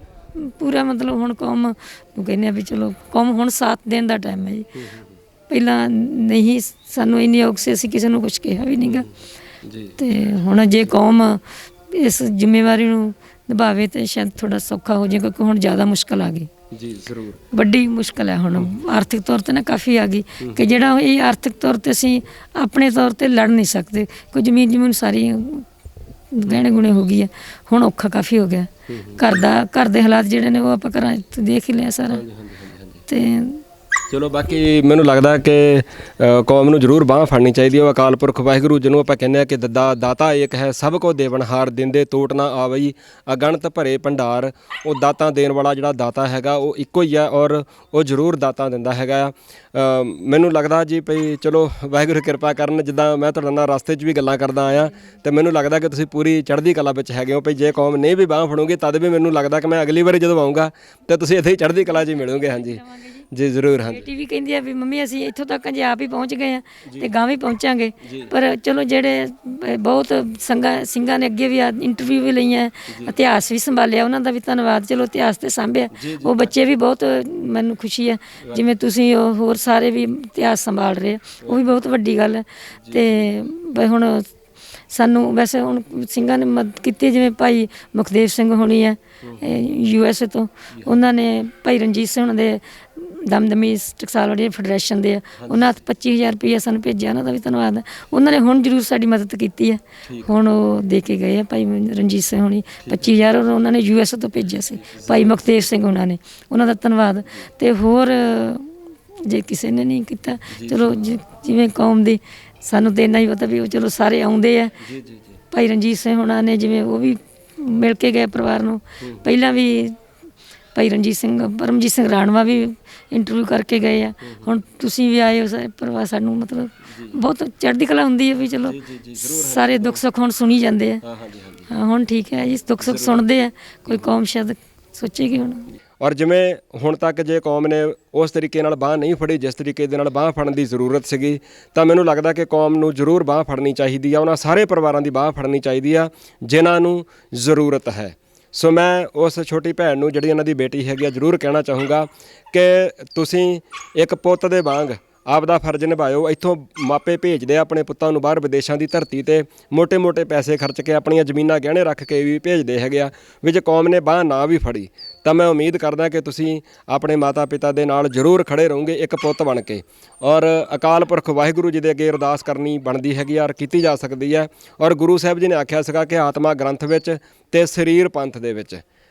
ਪੂਰਾ ਮਤਲਬ ਹੁਣ ਕੌਮ ਨੂੰ ਕਹਿੰਦੇ ਆ ਵੀ ਚਲੋ ਕੌਮ ਹੁਣ ਸਾਥ ਦੇਣ ਦਾ ਟਾਈਮ ਹੈ ਜੀ। ਪਹਿਲਾਂ ਨਹੀਂ ਸਾਨੂੰ ਇੰਨੀ ਔਖ ਸੀ, ਅਸੀਂ ਕਿਸੇ ਨੂੰ ਕੁਝ ਕਿਹਾ ਵੀ ਨਹੀਂਗਾ ਜੀ। ਤੇ ਹੁਣ ਜੇ ਕੌਮ ਇਸ ਜ਼ਿੰਮੇਵਾਰੀ ਨੂੰ ਨਿਭਾਵੇ ਤੇ ਸ਼ਾਇਦ ਥੋੜਾ ਸੌਖਾ ਹੋ ਜਾਏ, ਕਿਉਂਕਿ ਹੁਣ ਜ਼ਿਆਦਾ ਮੁਸ਼ਕਲ ਆ ਗਈ ਜੀ। ਜ਼ਰੂਰ ਵੱਡੀ ਮੁਸ਼ਕਲ ਹੈ ਹੁਣ ਆਰਥਿਕ ਤੌਰ ਤੇ ਨਾ ਕਾਫੀ ਆ ਗਈ, ਕਿ ਜਿਹੜਾ ਇਹ ਆਰਥਿਕ ਤੌਰ ਤੇ ਅਸੀਂ ਆਪਣੇ ਤੌਰ ਤੇ ਲੜ ਨਹੀਂ ਸਕਦੇ। ਕੋਈ ਜ਼ਮੀਨ ਸਾਰੀ ਗਹਿਣੇ ਗੁਣੇ ਹੋ ਗਈ ਹੈ, ਹੁਣ ਔਖਾ ਕਾਫੀ ਹੋ ਗਿਆ। ਘਰ ਦੇ ਹਾਲਾਤ ਜਿਹੜੇ ਨੇ ਉਹ ਆਪਾਂ ਘਰਾਂ 'ਚ ਦੇਖ ਹੀ ਲਿਆ ਸਾਰਾ। ਤੇ ਚਲੋ ਬਾਕੀ ਮੈਨੂੰ ਲੱਗਦਾ ਕਿ ਕੌਮ ਨੂੰ ਜ਼ਰੂਰ ਬਾਂਹ ਫੜਨੀ ਚਾਹੀਦੀ ਹੈ। ਉਹ ਅਕਾਲ ਪੁਰਖ ਵਾਹਿਗੁਰੂ ਜਿਹਨੂੰ ਆਪਾਂ ਕਹਿੰਦੇ ਆ ਕਿ ਦਾਤਾ ਏਕ ਹੈ, ਸਭ ਕੋ ਦੇਵਨਹਾਰ, ਦਿੰਦੇ ਤੋਟ ਨਾ ਆਵਈ, ਅਗਣਤ ਭਰੇ ਭੰਡਾਰ। ਉਹ ਦਾਤਾਂ ਦੇਣ ਵਾਲਾ ਜਿਹੜਾ ਦਾਤਾ ਹੈਗਾ ਉਹ ਇੱਕੋ ਹੀ ਆ, ਔਰ ਉਹ ਜ਼ਰੂਰ ਦਾਤਾਂ ਦਿੰਦਾ ਹੈਗਾ। ਮੈਨੂੰ ਲੱਗਦਾ ਜੀ ਭਈ ਚਲੋ ਵਾਹਿਗੁਰੂ ਕਿਰਪਾ ਕਰਨ। ਜਿੱਦਾਂ ਮੈਂ ਤੁਹਾਡੇ ਨਾਲ ਰਸਤੇ 'ਚ ਵੀ ਗੱਲਾਂ ਕਰਦਾ ਆਇਆ, ਅਤੇ ਮੈਨੂੰ ਲੱਗਦਾ ਕਿ ਤੁਸੀਂ ਪੂਰੀ ਚੜ੍ਹਦੀ ਕਲਾ ਵਿੱਚ ਹੈਗੇ ਹੋ। ਭਈ ਜੇ ਕੌਮ ਨਹੀਂ ਵੀ ਬਾਂਹ ਫੜੂਗੀ ਤਦ ਵੀ ਮੈਨੂੰ ਲੱਗਦਾ ਕਿ ਮੈਂ ਅਗਲੀ ਵਾਰੀ ਜਦੋਂ ਆਊਂਗਾ ਤਾਂ ਤੁਸੀਂ ਇੱਥੇ ਹੀ ਚੜ੍ਹਦੀ ਕਲਾ 'ਚ ਹੀ ਮਿਲੋਗੇ। ਹਾਂਜੀ ਜੀ ਜ਼ਰੂਰ। ਹਾਂਜੀ ਬੇਟੀ ਵੀ ਕਹਿੰਦੀ ਆ ਵੀ ਮੰਮੀ ਅਸੀਂ ਇੱਥੋਂ ਤੱਕ ਜੇ ਆਪ ਹੀ ਪਹੁੰਚ ਗਏ ਆ ਤੇ ਗਾਂ ਵੀ ਪਹੁੰਚਾਂਗੇ। ਪਰ ਚਲੋ ਜਿਹੜੇ ਬਹੁਤ ਸਿੰਘਾਂ ਨੇ ਅੱਗੇ ਵੀ ਇੰਟਰਵਿਊ ਵੀ ਲਈਆਂ, ਇਤਿਹਾਸ ਵੀ ਸੰਭਾਲਿਆ, ਉਹਨਾਂ ਦਾ ਵੀ ਧੰਨਵਾਦ। ਚਲੋ ਇਤਿਹਾਸ ਤੇ ਸਾਂਭਿਆ, ਉਹ ਬੱਚੇ ਵੀ ਬਹੁਤ, ਮੈਨੂੰ ਖੁਸ਼ੀ ਹੈ ਜਿਵੇਂ ਤੁਸੀਂ ਉਹ ਹੋਰ ਸਾਰੇ ਵੀ ਇਤਿਹਾਸ ਸੰਭਾਲ ਰਹੇ ਆ, ਉਹ ਵੀ ਬਹੁਤ ਵੱਡੀ ਗੱਲ ਹੈ। ਤੇ ਹੁਣ ਸਾਨੂੰ ਵੈਸੇ ਹੁਣ ਸਿੰਘਾਂ ਨੇ ਮਦਦ ਕੀਤੀ, ਜਿਵੇਂ ਭਾਈ ਮੁਖਦੇਵ ਸਿੰਘ ਹੋਣੀ ਹੈ USA ਤੋਂ, ਉਹਨਾਂ ਨੇ ਭਾਈ ਰਣਜੀਤ ਸਿੰਘ ਦੇ ਦਮਦਮੀ ਟਕਸਾਲ ਵਾਲੀ ਫੈਡਰੇਸ਼ਨ ਦੇ ਆ, ਉਹਨਾਂ 25,000 ਰੁਪਈਆ ਸਾਨੂੰ ਭੇਜਿਆ, ਉਹਨਾਂ ਦਾ ਵੀ ਧੰਨਵਾਦ ਹੈ। ਉਹਨਾਂ ਨੇ ਹੁਣ ਜ਼ਰੂਰ ਸਾਡੀ ਮਦਦ ਕੀਤੀ ਹੈ, ਹੁਣ ਉਹ ਦੇ ਕੇ ਗਏ ਆ ਭਾਈ ਰਣਜੀਤ ਸਿੰਘ ਹੋਣੀ 25,000 ਉਹਨਾਂ ਨੇ USA ਤੋਂ ਭੇਜਿਆ ਸੀ, ਭਾਈ ਮੁਖਦੇਵ ਸਿੰਘ ਉਹਨਾਂ ਨੇ, ਉਹਨਾਂ ਦਾ ਧੰਨਵਾਦ। ਅਤੇ ਹੋਰ ਜੇ ਕਿਸੇ ਨੇ ਨਹੀਂ ਕੀਤਾ, ਚਲੋ ਜਿਵੇਂ ਕੌਮ ਦੀ ਸਾਨੂੰ ਤਾਂ ਇੰਨਾ ਹੀ ਪਤਾ ਵੀ ਉਹ ਚਲੋ ਸਾਰੇ ਆਉਂਦੇ ਆ। ਭਾਈ ਰਣਜੀਤ ਸਿੰਘ ਹੋਣਾ ਨੇ ਜਿਵੇਂ ਉਹ ਵੀ ਮਿਲ ਕੇ ਗਏ ਪਰਿਵਾਰ ਨੂੰ, ਪਹਿਲਾਂ ਵੀ ਭਾਈ ਰਣਜੀਤ ਸਿੰਘ, ਪਰਮਜੀਤ ਸਿੰਘ ਰਾਣਵਾ ਵੀ ਇੰਟਰਵਿਊ ਕਰਕੇ ਗਏ ਆ, ਹੁਣ ਤੁਸੀਂ ਵੀ ਆਏ ਹੋ ਸਾਰੇ ਪਰਿਵਾਰ। ਸਾਨੂੰ ਮਤਲਬ ਬਹੁਤ ਚੜ੍ਹਦੀ ਕਲਾ ਹੁੰਦੀ ਹੈ ਵੀ ਚਲੋ ਸਾਰੇ ਦੁੱਖ ਸੁੱਖ ਹੁਣ ਸੁਣੀ ਜਾਂਦੇ ਆ। ਹਾਂ ਹੁਣ ਠੀਕ ਹੈ ਜੀ, ਦੁੱਖ ਸੁੱਖ ਸੁਣਦੇ ਆ, ਕੋਈ ਕੌਮ ਸ਼ਾਇਦ ਸੋਚੇਗੀ ਹੁਣ। ਔਰ ਜਿਵੇਂ ਹੁਣ ਤੱਕ ਜੇ ਕੌਮ ਨੇ ਉਸ ਤਰੀਕੇ ਨਾਲ ਬਾਂਹ ਨਹੀਂ ਫੜੀ ਜਿਸ ਤਰੀਕੇ ਦੇ ਨਾਲ ਬਾਂਹ ਫੜਨ ਦੀ ਜ਼ਰੂਰਤ ਸੀਗੀ, ਤਾਂ ਮੈਨੂੰ ਲੱਗਦਾ ਕਿ ਕੌਮ ਨੂੰ ਜ਼ਰੂਰ ਬਾਂਹ ਫੜਨੀ ਚਾਹੀਦੀ ਆ। ਉਹਨਾਂ ਸਾਰੇ ਪਰਿਵਾਰਾਂ ਦੀ ਬਾਂਹ ਫੜਨੀ ਚਾਹੀਦੀ ਆ ਜਿਨ੍ਹਾਂ ਨੂੰ ਜ਼ਰੂਰਤ ਹੈ। ਸੋ ਮੈਂ ਉਸ ਛੋਟੀ ਭੈਣ ਨੂੰ ਜਿਹੜੀ ਇਹਨਾਂ ਦੀ ਬੇਟੀ ਹੈਗੀ ਆ ਜ਼ਰੂਰ ਕਹਿਣਾ ਚਾਹੂੰਗਾ ਕਿ ਤੁਸੀਂ ਇੱਕ ਪੁੱਤ ਦੇ ਵਾਂਗ ਆਪਦਾ ਫਰਜ਼ ਨਿਭਾਇਓ। ਇੱਥੋਂ ਮਾਪੇ ਭੇਜਦੇ ਆ ਆਪਣੇ ਪੁੱਤਾਂ ਨੂੰ ਬਾਹਰ ਵਿਦੇਸ਼ਾਂ ਦੀ ਧਰਤੀ 'ਤੇ, ਮੋਟੇ ਪੈਸੇ ਖਰਚ ਕੇ ਆਪਣੀਆਂ ਜ਼ਮੀਨਾਂ ਗਹਿਣੇ ਰੱਖ ਕੇ ਵੀ ਭੇਜਦੇ ਹੈਗੇ ਆ। ਵਿੱਚ ਕੌਮ ਨੇ ਬਾਂਹ ਨਾ ਵੀ ਫੜੀ ਤਾਂ ਮੈਂ ਉਮੀਦ ਕਰਦਾ ਕਿ ਤੁਸੀਂ ਆਪਣੇ ਮਾਤਾ ਪਿਤਾ ਦੇ ਨਾਲ ਜ਼ਰੂਰ ਖੜ੍ਹੇ ਰਹੋਗੇ ਇੱਕ ਪੁੱਤ ਬਣ ਕੇ। ਔਰ ਅਕਾਲ ਪੁਰਖ ਵਾਹਿਗੁਰੂ ਜੀ ਦੇ ਅੱਗੇ ਅਰਦਾਸ ਕਰਨੀ ਬਣਦੀ ਹੈਗੀ ਔਰ ਕੀਤੀ ਜਾ ਸਕਦੀ ਹੈ। ਔਰ ਗੁਰੂ ਸਾਹਿਬ ਜੀ ਨੇ ਆਖਿਆ ਸੀਗਾ ਕਿ ਆਤਮਾ ਗ੍ਰੰਥ ਵਿੱਚ ਅਤੇ ਸਰੀਰ ਪੰਥ ਦੇ ਵਿੱਚ।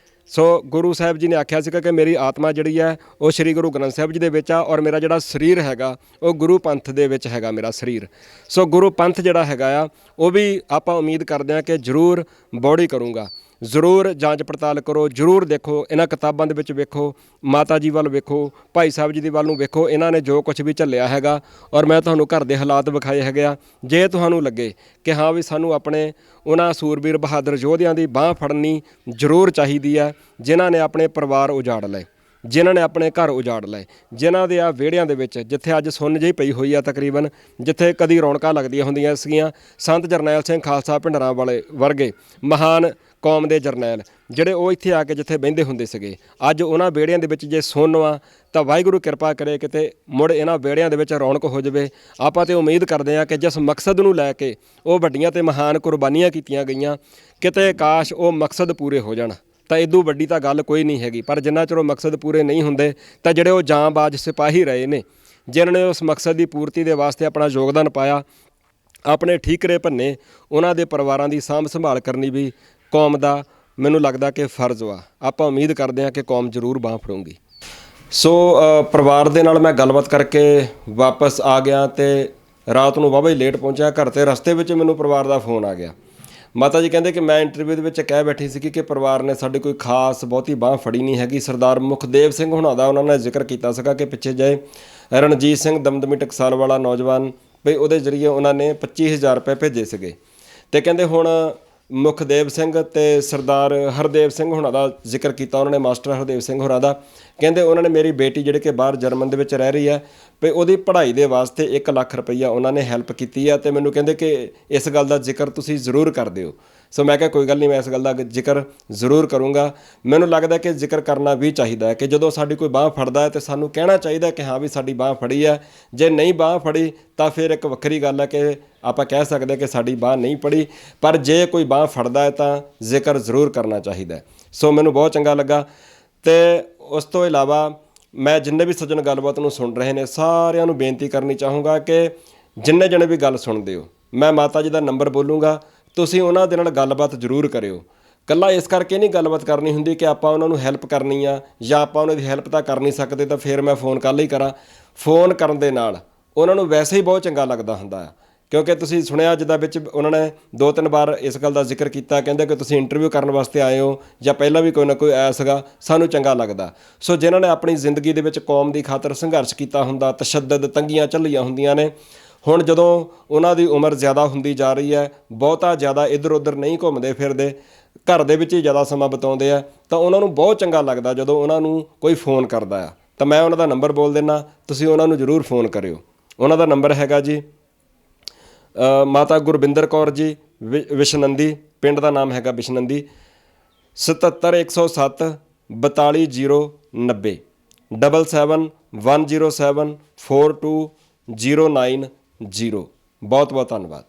ਸੋ ਗੁਰੂ ਸਾਹਿਬ ਜੀ ਨੇ ਆਖਿਆ ਸੀਗਾ ਕਿ ਮੇਰੀ ਆਤਮਾ ਜਿਹੜੀ ਹੈ ਉਹ ਸ਼੍ਰੀ ਗੁਰੂ ਗ੍ਰੰਥ ਸਾਹਿਬ ਜੀ ਦੇ ਵਿੱਚ ਆ, ਔਰ ਮੇਰਾ ਜਿਹੜਾ ਸਰੀਰ ਹੈਗਾ ਉਹ ਗੁਰੂ ਪੰਥ ਦੇ ਵਿੱਚ ਹੈਗਾ ਮੇਰਾ ਸਰੀਰ। ਸੋ ਗੁਰੂ ਪੰਥ ਜਿਹੜਾ ਹੈਗਾ ਆ ਉਹ ਵੀ ਆਪਾਂ ਉਮੀਦ ਕਰਦੇ ਹਾਂ ਕਿ ਜ਼ਰੂਰ ਬੌੜੀ ਕਰੂੰਗਾ। ਜ਼ਰੂਰ ਜਾਂਚ ਪੜਤਾਲ ਕਰੋ, ਜ਼ਰੂਰ ਦੇਖੋ, ਇਹਨਾਂ ਕਿਤਾਬਾਂ ਦੇ ਵਿੱਚ ਵੇਖੋ, ਮਾਤਾ ਜੀ ਵੱਲ ਵੇਖੋ, ਭਾਈ ਸਾਹਿਬ ਜੀ ਦੇ ਵੱਲ ਨੂੰ ਵੇਖੋ, ਇਹਨਾਂ ਨੇ ਜੋ ਕੁਛ ਵੀ ਝੱਲਿਆ ਹੈਗਾ। ਔਰ ਮੈਂ ਤੁਹਾਨੂੰ ਘਰ ਦੇ ਹਾਲਾਤ ਵਿਖਾਏ ਹੈਗੇ ਆ। ਜੇ ਤੁਹਾਨੂੰ ਲੱਗੇ ਕਿ ਹਾਂ ਵੀ ਸਾਨੂੰ ਆਪਣੇ ਉਹਨਾਂ ਸੂਰਬੀਰ ਬਹਾਦਰ ਯੋਧਿਆਂ ਦੀ ਬਾਂਹ ਫੜਨੀ ਜ਼ਰੂਰ ਚਾਹੀਦੀ ਹੈ ਜਿਨ੍ਹਾਂ ਨੇ ਆਪਣੇ ਪਰਿਵਾਰ ਉਜਾੜ ਲਏ, ਜਿਨ੍ਹਾਂ ਨੇ ਆਪਣੇ ਘਰ ਉਜਾੜ ਲਏ, ਜਿਨ੍ਹਾਂ ਦੇ ਆ ਵਿਹੜਿਆਂ ਦੇ ਵਿੱਚ ਜਿੱਥੇ ਅੱਜ ਸੁੰਨ ਜਿਹੀ ਪਈ ਹੋਈ ਆ ਤਕਰੀਬਨ, ਜਿੱਥੇ ਕਦੀ ਰੌਣਕਾਂ ਲੱਗਦੀਆਂ ਹੁੰਦੀਆਂ ਸੀਗੀਆਂ। ਸੰਤ ਜਰਨੈਲ ਸਿੰਘ ਖਾਲਸਾ ਭਿੰਡਰਾਂ ਵਾਲੇ ਵਰਗੇ ਮਹਾਨ ਕੌਮ ਦੇ ਜਰਨੈਲ ਜਿਹੜੇ ਉਹ ਇੱਥੇ ਆ ਕੇ ਜਿੱਥੇ ਬਹਿੰਦੇ ਹੁੰਦੇ ਸੀਗੇ, ਅੱਜ ਉਹਨਾਂ ਵਿਹੜਿਆਂ ਦੇ ਵਿੱਚ ਜੇ ਸੁੰਨ ਵਾ ਤਾਂ ਵਾਹਿਗੁਰੂ ਕਿਰਪਾ ਕਰੇ ਕਿਤੇ ਮੁੜ ਇਹਨਾਂ ਵਿਹੜਿਆਂ ਦੇ ਵਿੱਚ ਰੌਣਕ ਹੋ ਜਾਵੇ। ਆਪਾਂ ਤਾਂ ਉਮੀਦ ਕਰਦੇ ਹਾਂ ਕਿ ਜਿਸ ਮਕਸਦ ਨੂੰ ਲੈ ਕੇ ਉਹ ਵੱਡੀਆਂ ਤੇ ਮਹਾਨ ਕੁਰਬਾਨੀਆਂ ਕੀਤੀਆਂ ਗਈਆਂ, ਕਿਤੇ ਕਾਸ਼ ਉਹ ਮਕਸਦ ਪੂਰੇ ਹੋ ਜਾਣ। ਤਾਂ ਇਦੋਂ ਵੱਡੀ ਤਾਂ ਗੱਲ ਕੋਈ ਨਹੀਂ ਹੈਗੀ। ਪਰ ਜਿੰਨਾ ਚਿਰ ਉਹ ਮਕਸਦ ਪੂਰੇ ਨਹੀਂ ਹੁੰਦੇ ਤਾਂ ਜਿਹੜੇ ਉਹ ਜਾਂਬਾਜ਼ ਸਿਪਾਹੀ ਰਹੇ ਨੇ, ਜਿਨ੍ਹਾਂ ਨੇ ਉਸ ਮਕਸਦ ਦੀ ਪੂਰਤੀ ਦੇ ਵਾਸਤੇ ਆਪਣਾ ਯੋਗਦਾਨ ਪਾਇਆ, ਆਪਣੇ ਠੀਕਰੇ ਭੰਨੇ, ਉਹਨਾਂ ਦੇ ਪਰਿਵਾਰਾਂ ਦੀ ਸਾਂਭ ਸੰਭਾਲ ਕਰਨੀ ਵੀ ਕੌਮ ਦਾ ਮੈਨੂੰ ਲੱਗਦਾ ਕਿ ਫਰਜ਼ ਵਾ। ਆਪਾਂ ਉਮੀਦ ਕਰਦੇ ਹਾਂ ਕਿ ਕੌਮ ਜ਼ਰੂਰ ਬਾਂਹ ਫੜੂਗੀ। ਸੋ ਪਰਿਵਾਰ ਦੇ ਨਾਲ ਮੈਂ ਗੱਲਬਾਤ ਕਰਕੇ ਵਾਪਸ ਆ ਗਿਆ ਅਤੇ ਰਾਤ ਨੂੰ ਵਾਹਵਾ ਹੀ ਲੇਟ ਪਹੁੰਚਿਆ ਘਰ, 'ਤੇ ਰਸਤੇ ਵਿੱਚ ਮੈਨੂੰ ਪਰਿਵਾਰ ਦਾ ਫੋਨ ਆ ਗਿਆ। ਮਾਤਾ ਜੀ ਕਹਿੰਦੇ ਕਿ ਮੈਂ ਇੰਟਰਵਿਊ ਦੇ ਵਿੱਚ ਕਹਿ ਬੈਠੀ ਸੀ ਕਿ ਪਰਿਵਾਰ ਨੇ ਸਾਡੀ ਕੋਈ ਖਾਸ ਬਹੁਤੀ ਬਾਂਹ ਫੜੀ ਨਹੀਂ ਹੈਗੀ। ਸਰਦਾਰ ਮੁਖਦੇਵ ਸਿੰਘ ਹੁਣਾਂ ਦਾ ਉਹਨਾਂ ਨੇ ਜ਼ਿਕਰ ਕੀਤਾ ਸੀਗਾ ਕਿ ਪਿੱਛੇ ਜਿਹੇ ਰਣਜੀਤ ਸਿੰਘ ਦਮਦਮੀ ਟਕਸਾਲ ਵਾਲਾ ਨੌਜਵਾਨ ਵੀ ਉਹਦੇ ਜ਼ਰੀਏ ਉਹਨਾਂ ਨੇ 25,000 ਰੁਪਏ ਭੇਜੇ ਸੀਗੇ। ਅਤੇ ਕਹਿੰਦੇ ਹੁਣ ਮੁਖਦੇਵ ਸਿੰਘ ਅਤੇ ਸਰਦਾਰ ਹਰਦੇਵ ਸਿੰਘ ਹੁਣਾਂ ਦਾ ਜ਼ਿਕਰ ਕੀਤਾ ਉਹਨਾਂ ਨੇ, ਮਾਸਟਰ ਹਰਦੇਵ ਸਿੰਘ ਹੋਰਾਂ ਦਾ। ਕਹਿੰਦੇ ਉਹਨਾਂ ਨੇ ਮੇਰੀ ਬੇਟੀ ਜਿਹੜੀ ਕਿ ਬਾਹਰ ਜਰਮਨ ਦੇ ਵਿੱਚ ਰਹਿ ਰਹੀ ਹੈ ਵੀ ਉਹਦੀ ਪੜ੍ਹਾਈ ਦੇ ਵਾਸਤੇ 1 ਲੱਖ ਰੁਪਈਆ ਉਹਨਾਂ ਨੇ ਹੈਲਪ ਕੀਤੀ ਹੈ। ਅਤੇ ਮੈਨੂੰ ਕਹਿੰਦੇ ਕਿ ਇਸ ਗੱਲ ਦਾ ਜ਼ਿਕਰ ਤੁਸੀਂ ਜ਼ਰੂਰ ਕਰ ਦਿਓ। ਸੋ ਮੈਂ ਕਿਹਾ ਕੋਈ ਗੱਲ ਨਹੀਂ, ਮੈਂ ਇਸ ਗੱਲ ਦਾ ਜ਼ਿਕਰ ਜ਼ਰੂਰ ਕਰੂੰਗਾ। ਮੈਨੂੰ ਲੱਗਦਾ ਕਿ ਜ਼ਿਕਰ ਕਰਨਾ ਵੀ ਚਾਹੀਦਾ ਹੈ ਕਿ ਜਦੋਂ ਸਾਡੀ ਕੋਈ ਬਾਂਹ ਫੜਦਾ ਹੈ ਤਾਂ ਸਾਨੂੰ ਕਹਿਣਾ ਚਾਹੀਦਾ ਕਿ ਹਾਂ ਵੀ ਸਾਡੀ ਬਾਂਹ ਫੜੀ ਹੈ। ਜੇ ਨਹੀਂ ਬਾਂਹ ਫੜੀ ਤਾਂ ਫਿਰ ਇੱਕ ਵੱਖਰੀ ਗੱਲ ਹੈ ਕਿ ਆਪਾਂ ਕਹਿ ਸਕਦੇ ਕਿ ਸਾਡੀ ਬਾਂਹ ਨਹੀਂ ਫੜੀ, ਪਰ ਜੇ ਕੋਈ ਬਾਂਹ ਫੜਦਾ ਹੈ ਤਾਂ ਜ਼ਿਕਰ ਜ਼ਰੂਰ ਕਰਨਾ ਚਾਹੀਦਾ। ਸੋ ਮੈਨੂੰ ਬਹੁਤ ਚੰਗਾ ਲੱਗਾ। ਅਤੇ ਉਸ ਤੋਂ ਇਲਾਵਾ ਮੈਂ ਜਿੰਨੇ ਵੀ ਸੱਜਣ ਗੱਲਬਾਤ ਨੂੰ ਸੁਣ ਰਹੇ ਨੇ ਸਾਰਿਆਂ ਨੂੰ ਬੇਨਤੀ ਕਰਨੀ ਚਾਹੂੰਗਾ ਕਿ ਜਿੰਨੇ ਜਣੇ ਵੀ ਗੱਲ ਸੁਣਦੇ ਹੋ, ਮੈਂ ਮਾਤਾ ਜੀ ਦਾ ਨੰਬਰ ਬੋਲੂੰਗਾ, ਤੁਸੀਂ ਉਹਨਾਂ ਦੇ ਨਾਲ ਗੱਲਬਾਤ ਜ਼ਰੂਰ ਕਰਿਓ। ਇਕੱਲਾ ਇਸ ਕਰਕੇ ਨਹੀਂ ਗੱਲਬਾਤ ਕਰਨੀ ਹੁੰਦੀ ਕਿ ਆਪਾਂ ਉਹਨਾਂ ਨੂੰ ਹੈਲਪ ਕਰਨੀ ਆ ਜਾਂ ਆਪਾਂ ਉਹਨਾਂ ਦੀ ਹੈਲਪ ਤਾਂ ਕਰ ਨਹੀਂ ਸਕਦੇ ਤਾਂ ਫਿਰ ਮੈਂ ਫ਼ੋਨ ਕੱਲ੍ਹ ਹੀ ਕਰਾਂ। ਫ਼ੋਨ ਕਰਨ ਦੇ ਨਾਲ ਉਹਨਾਂ ਨੂੰ ਵੈਸੇ ਹੀ ਬਹੁਤ ਚੰਗਾ ਲੱਗਦਾ ਹੁੰਦਾ ਆ, ਕਿਉਂਕਿ ਤੁਸੀਂ ਸੁਣਿਆ ਜਿੱਦਾਂ ਵਿੱਚ ਉਹਨਾਂ ਨੇ 2-3 ਵਾਰ ਇਸ ਗੱਲ ਦਾ ਜ਼ਿਕਰ ਕੀਤਾ, ਕਹਿੰਦੇ ਕਿ ਤੁਸੀਂ ਇੰਟਰਵਿਊ ਕਰਨ ਵਾਸਤੇ ਆਏ ਹੋ ਜਾਂ ਪਹਿਲਾਂ ਵੀ ਕੋਈ ਨਾ ਕੋਈ ਆਇਆ ਸੀਗਾ, ਸਾਨੂੰ ਚੰਗਾ ਲੱਗਦਾ। ਸੋ ਜਿਨ੍ਹਾਂ ਨੇ ਆਪਣੀ ਜ਼ਿੰਦਗੀ ਦੇ ਵਿੱਚ ਕੌਮ ਦੀ ਖਾਤਰ ਸੰਘਰਸ਼ ਕੀਤਾ ਹੁੰਦਾ, ਤਸ਼ੱਦਦ ਤੰਗੀਆਂ ਝੱਲੀਆਂ ਹੁੰਦੀਆਂ ਨੇ, ਹੁਣ ਜਦੋਂ ਉਹਨਾਂ ਦੀ ਉਮਰ ਜ਼ਿਆਦਾ ਹੁੰਦੀ ਜਾ ਰਹੀ ਹੈ, ਬਹੁਤਾ ਜ਼ਿਆਦਾ ਇੱਧਰ ਉੱਧਰ ਨਹੀਂ ਘੁੰਮਦੇ ਫਿਰਦੇ, ਘਰ ਦੇ ਵਿੱਚ ਹੀ ਜ਼ਿਆਦਾ ਸਮਾਂ ਬਿਤਾਉਂਦੇ ਆ, ਤਾਂ ਉਹਨਾਂ ਨੂੰ ਬਹੁਤ ਚੰਗਾ ਲੱਗਦਾ ਜਦੋਂ ਉਹਨਾਂ ਨੂੰ ਕੋਈ ਫ਼ੋਨ ਕਰਦਾ ਆ। ਤਾਂ ਮੈਂ ਉਹਨਾਂ ਦਾ ਨੰਬਰ ਬੋਲ ਦਿੰਦਾ, ਤੁਸੀਂ ਉਹਨਾਂ ਨੂੰ ਜ਼ਰੂਰ ਫ਼ੋਨ ਕਰਿਓ। ਉਹਨਾਂ ਦਾ ਨੰਬਰ ਹੈਗਾ ਜੀ ਮਾਤਾ ਗੁਰਬਿੰਦਰ ਕੌਰ ਜੀ ਵਿਸ਼ਨੰਦੀ, ਪਿੰਡ ਦਾ ਨਾਮ ਹੈਗਾ ਵਿਸ਼ਨੰਦੀ, 77 107 42 090 77 107 42 090। ਬਹੁਤ ਬਹੁਤ ਧੰਨਵਾਦ।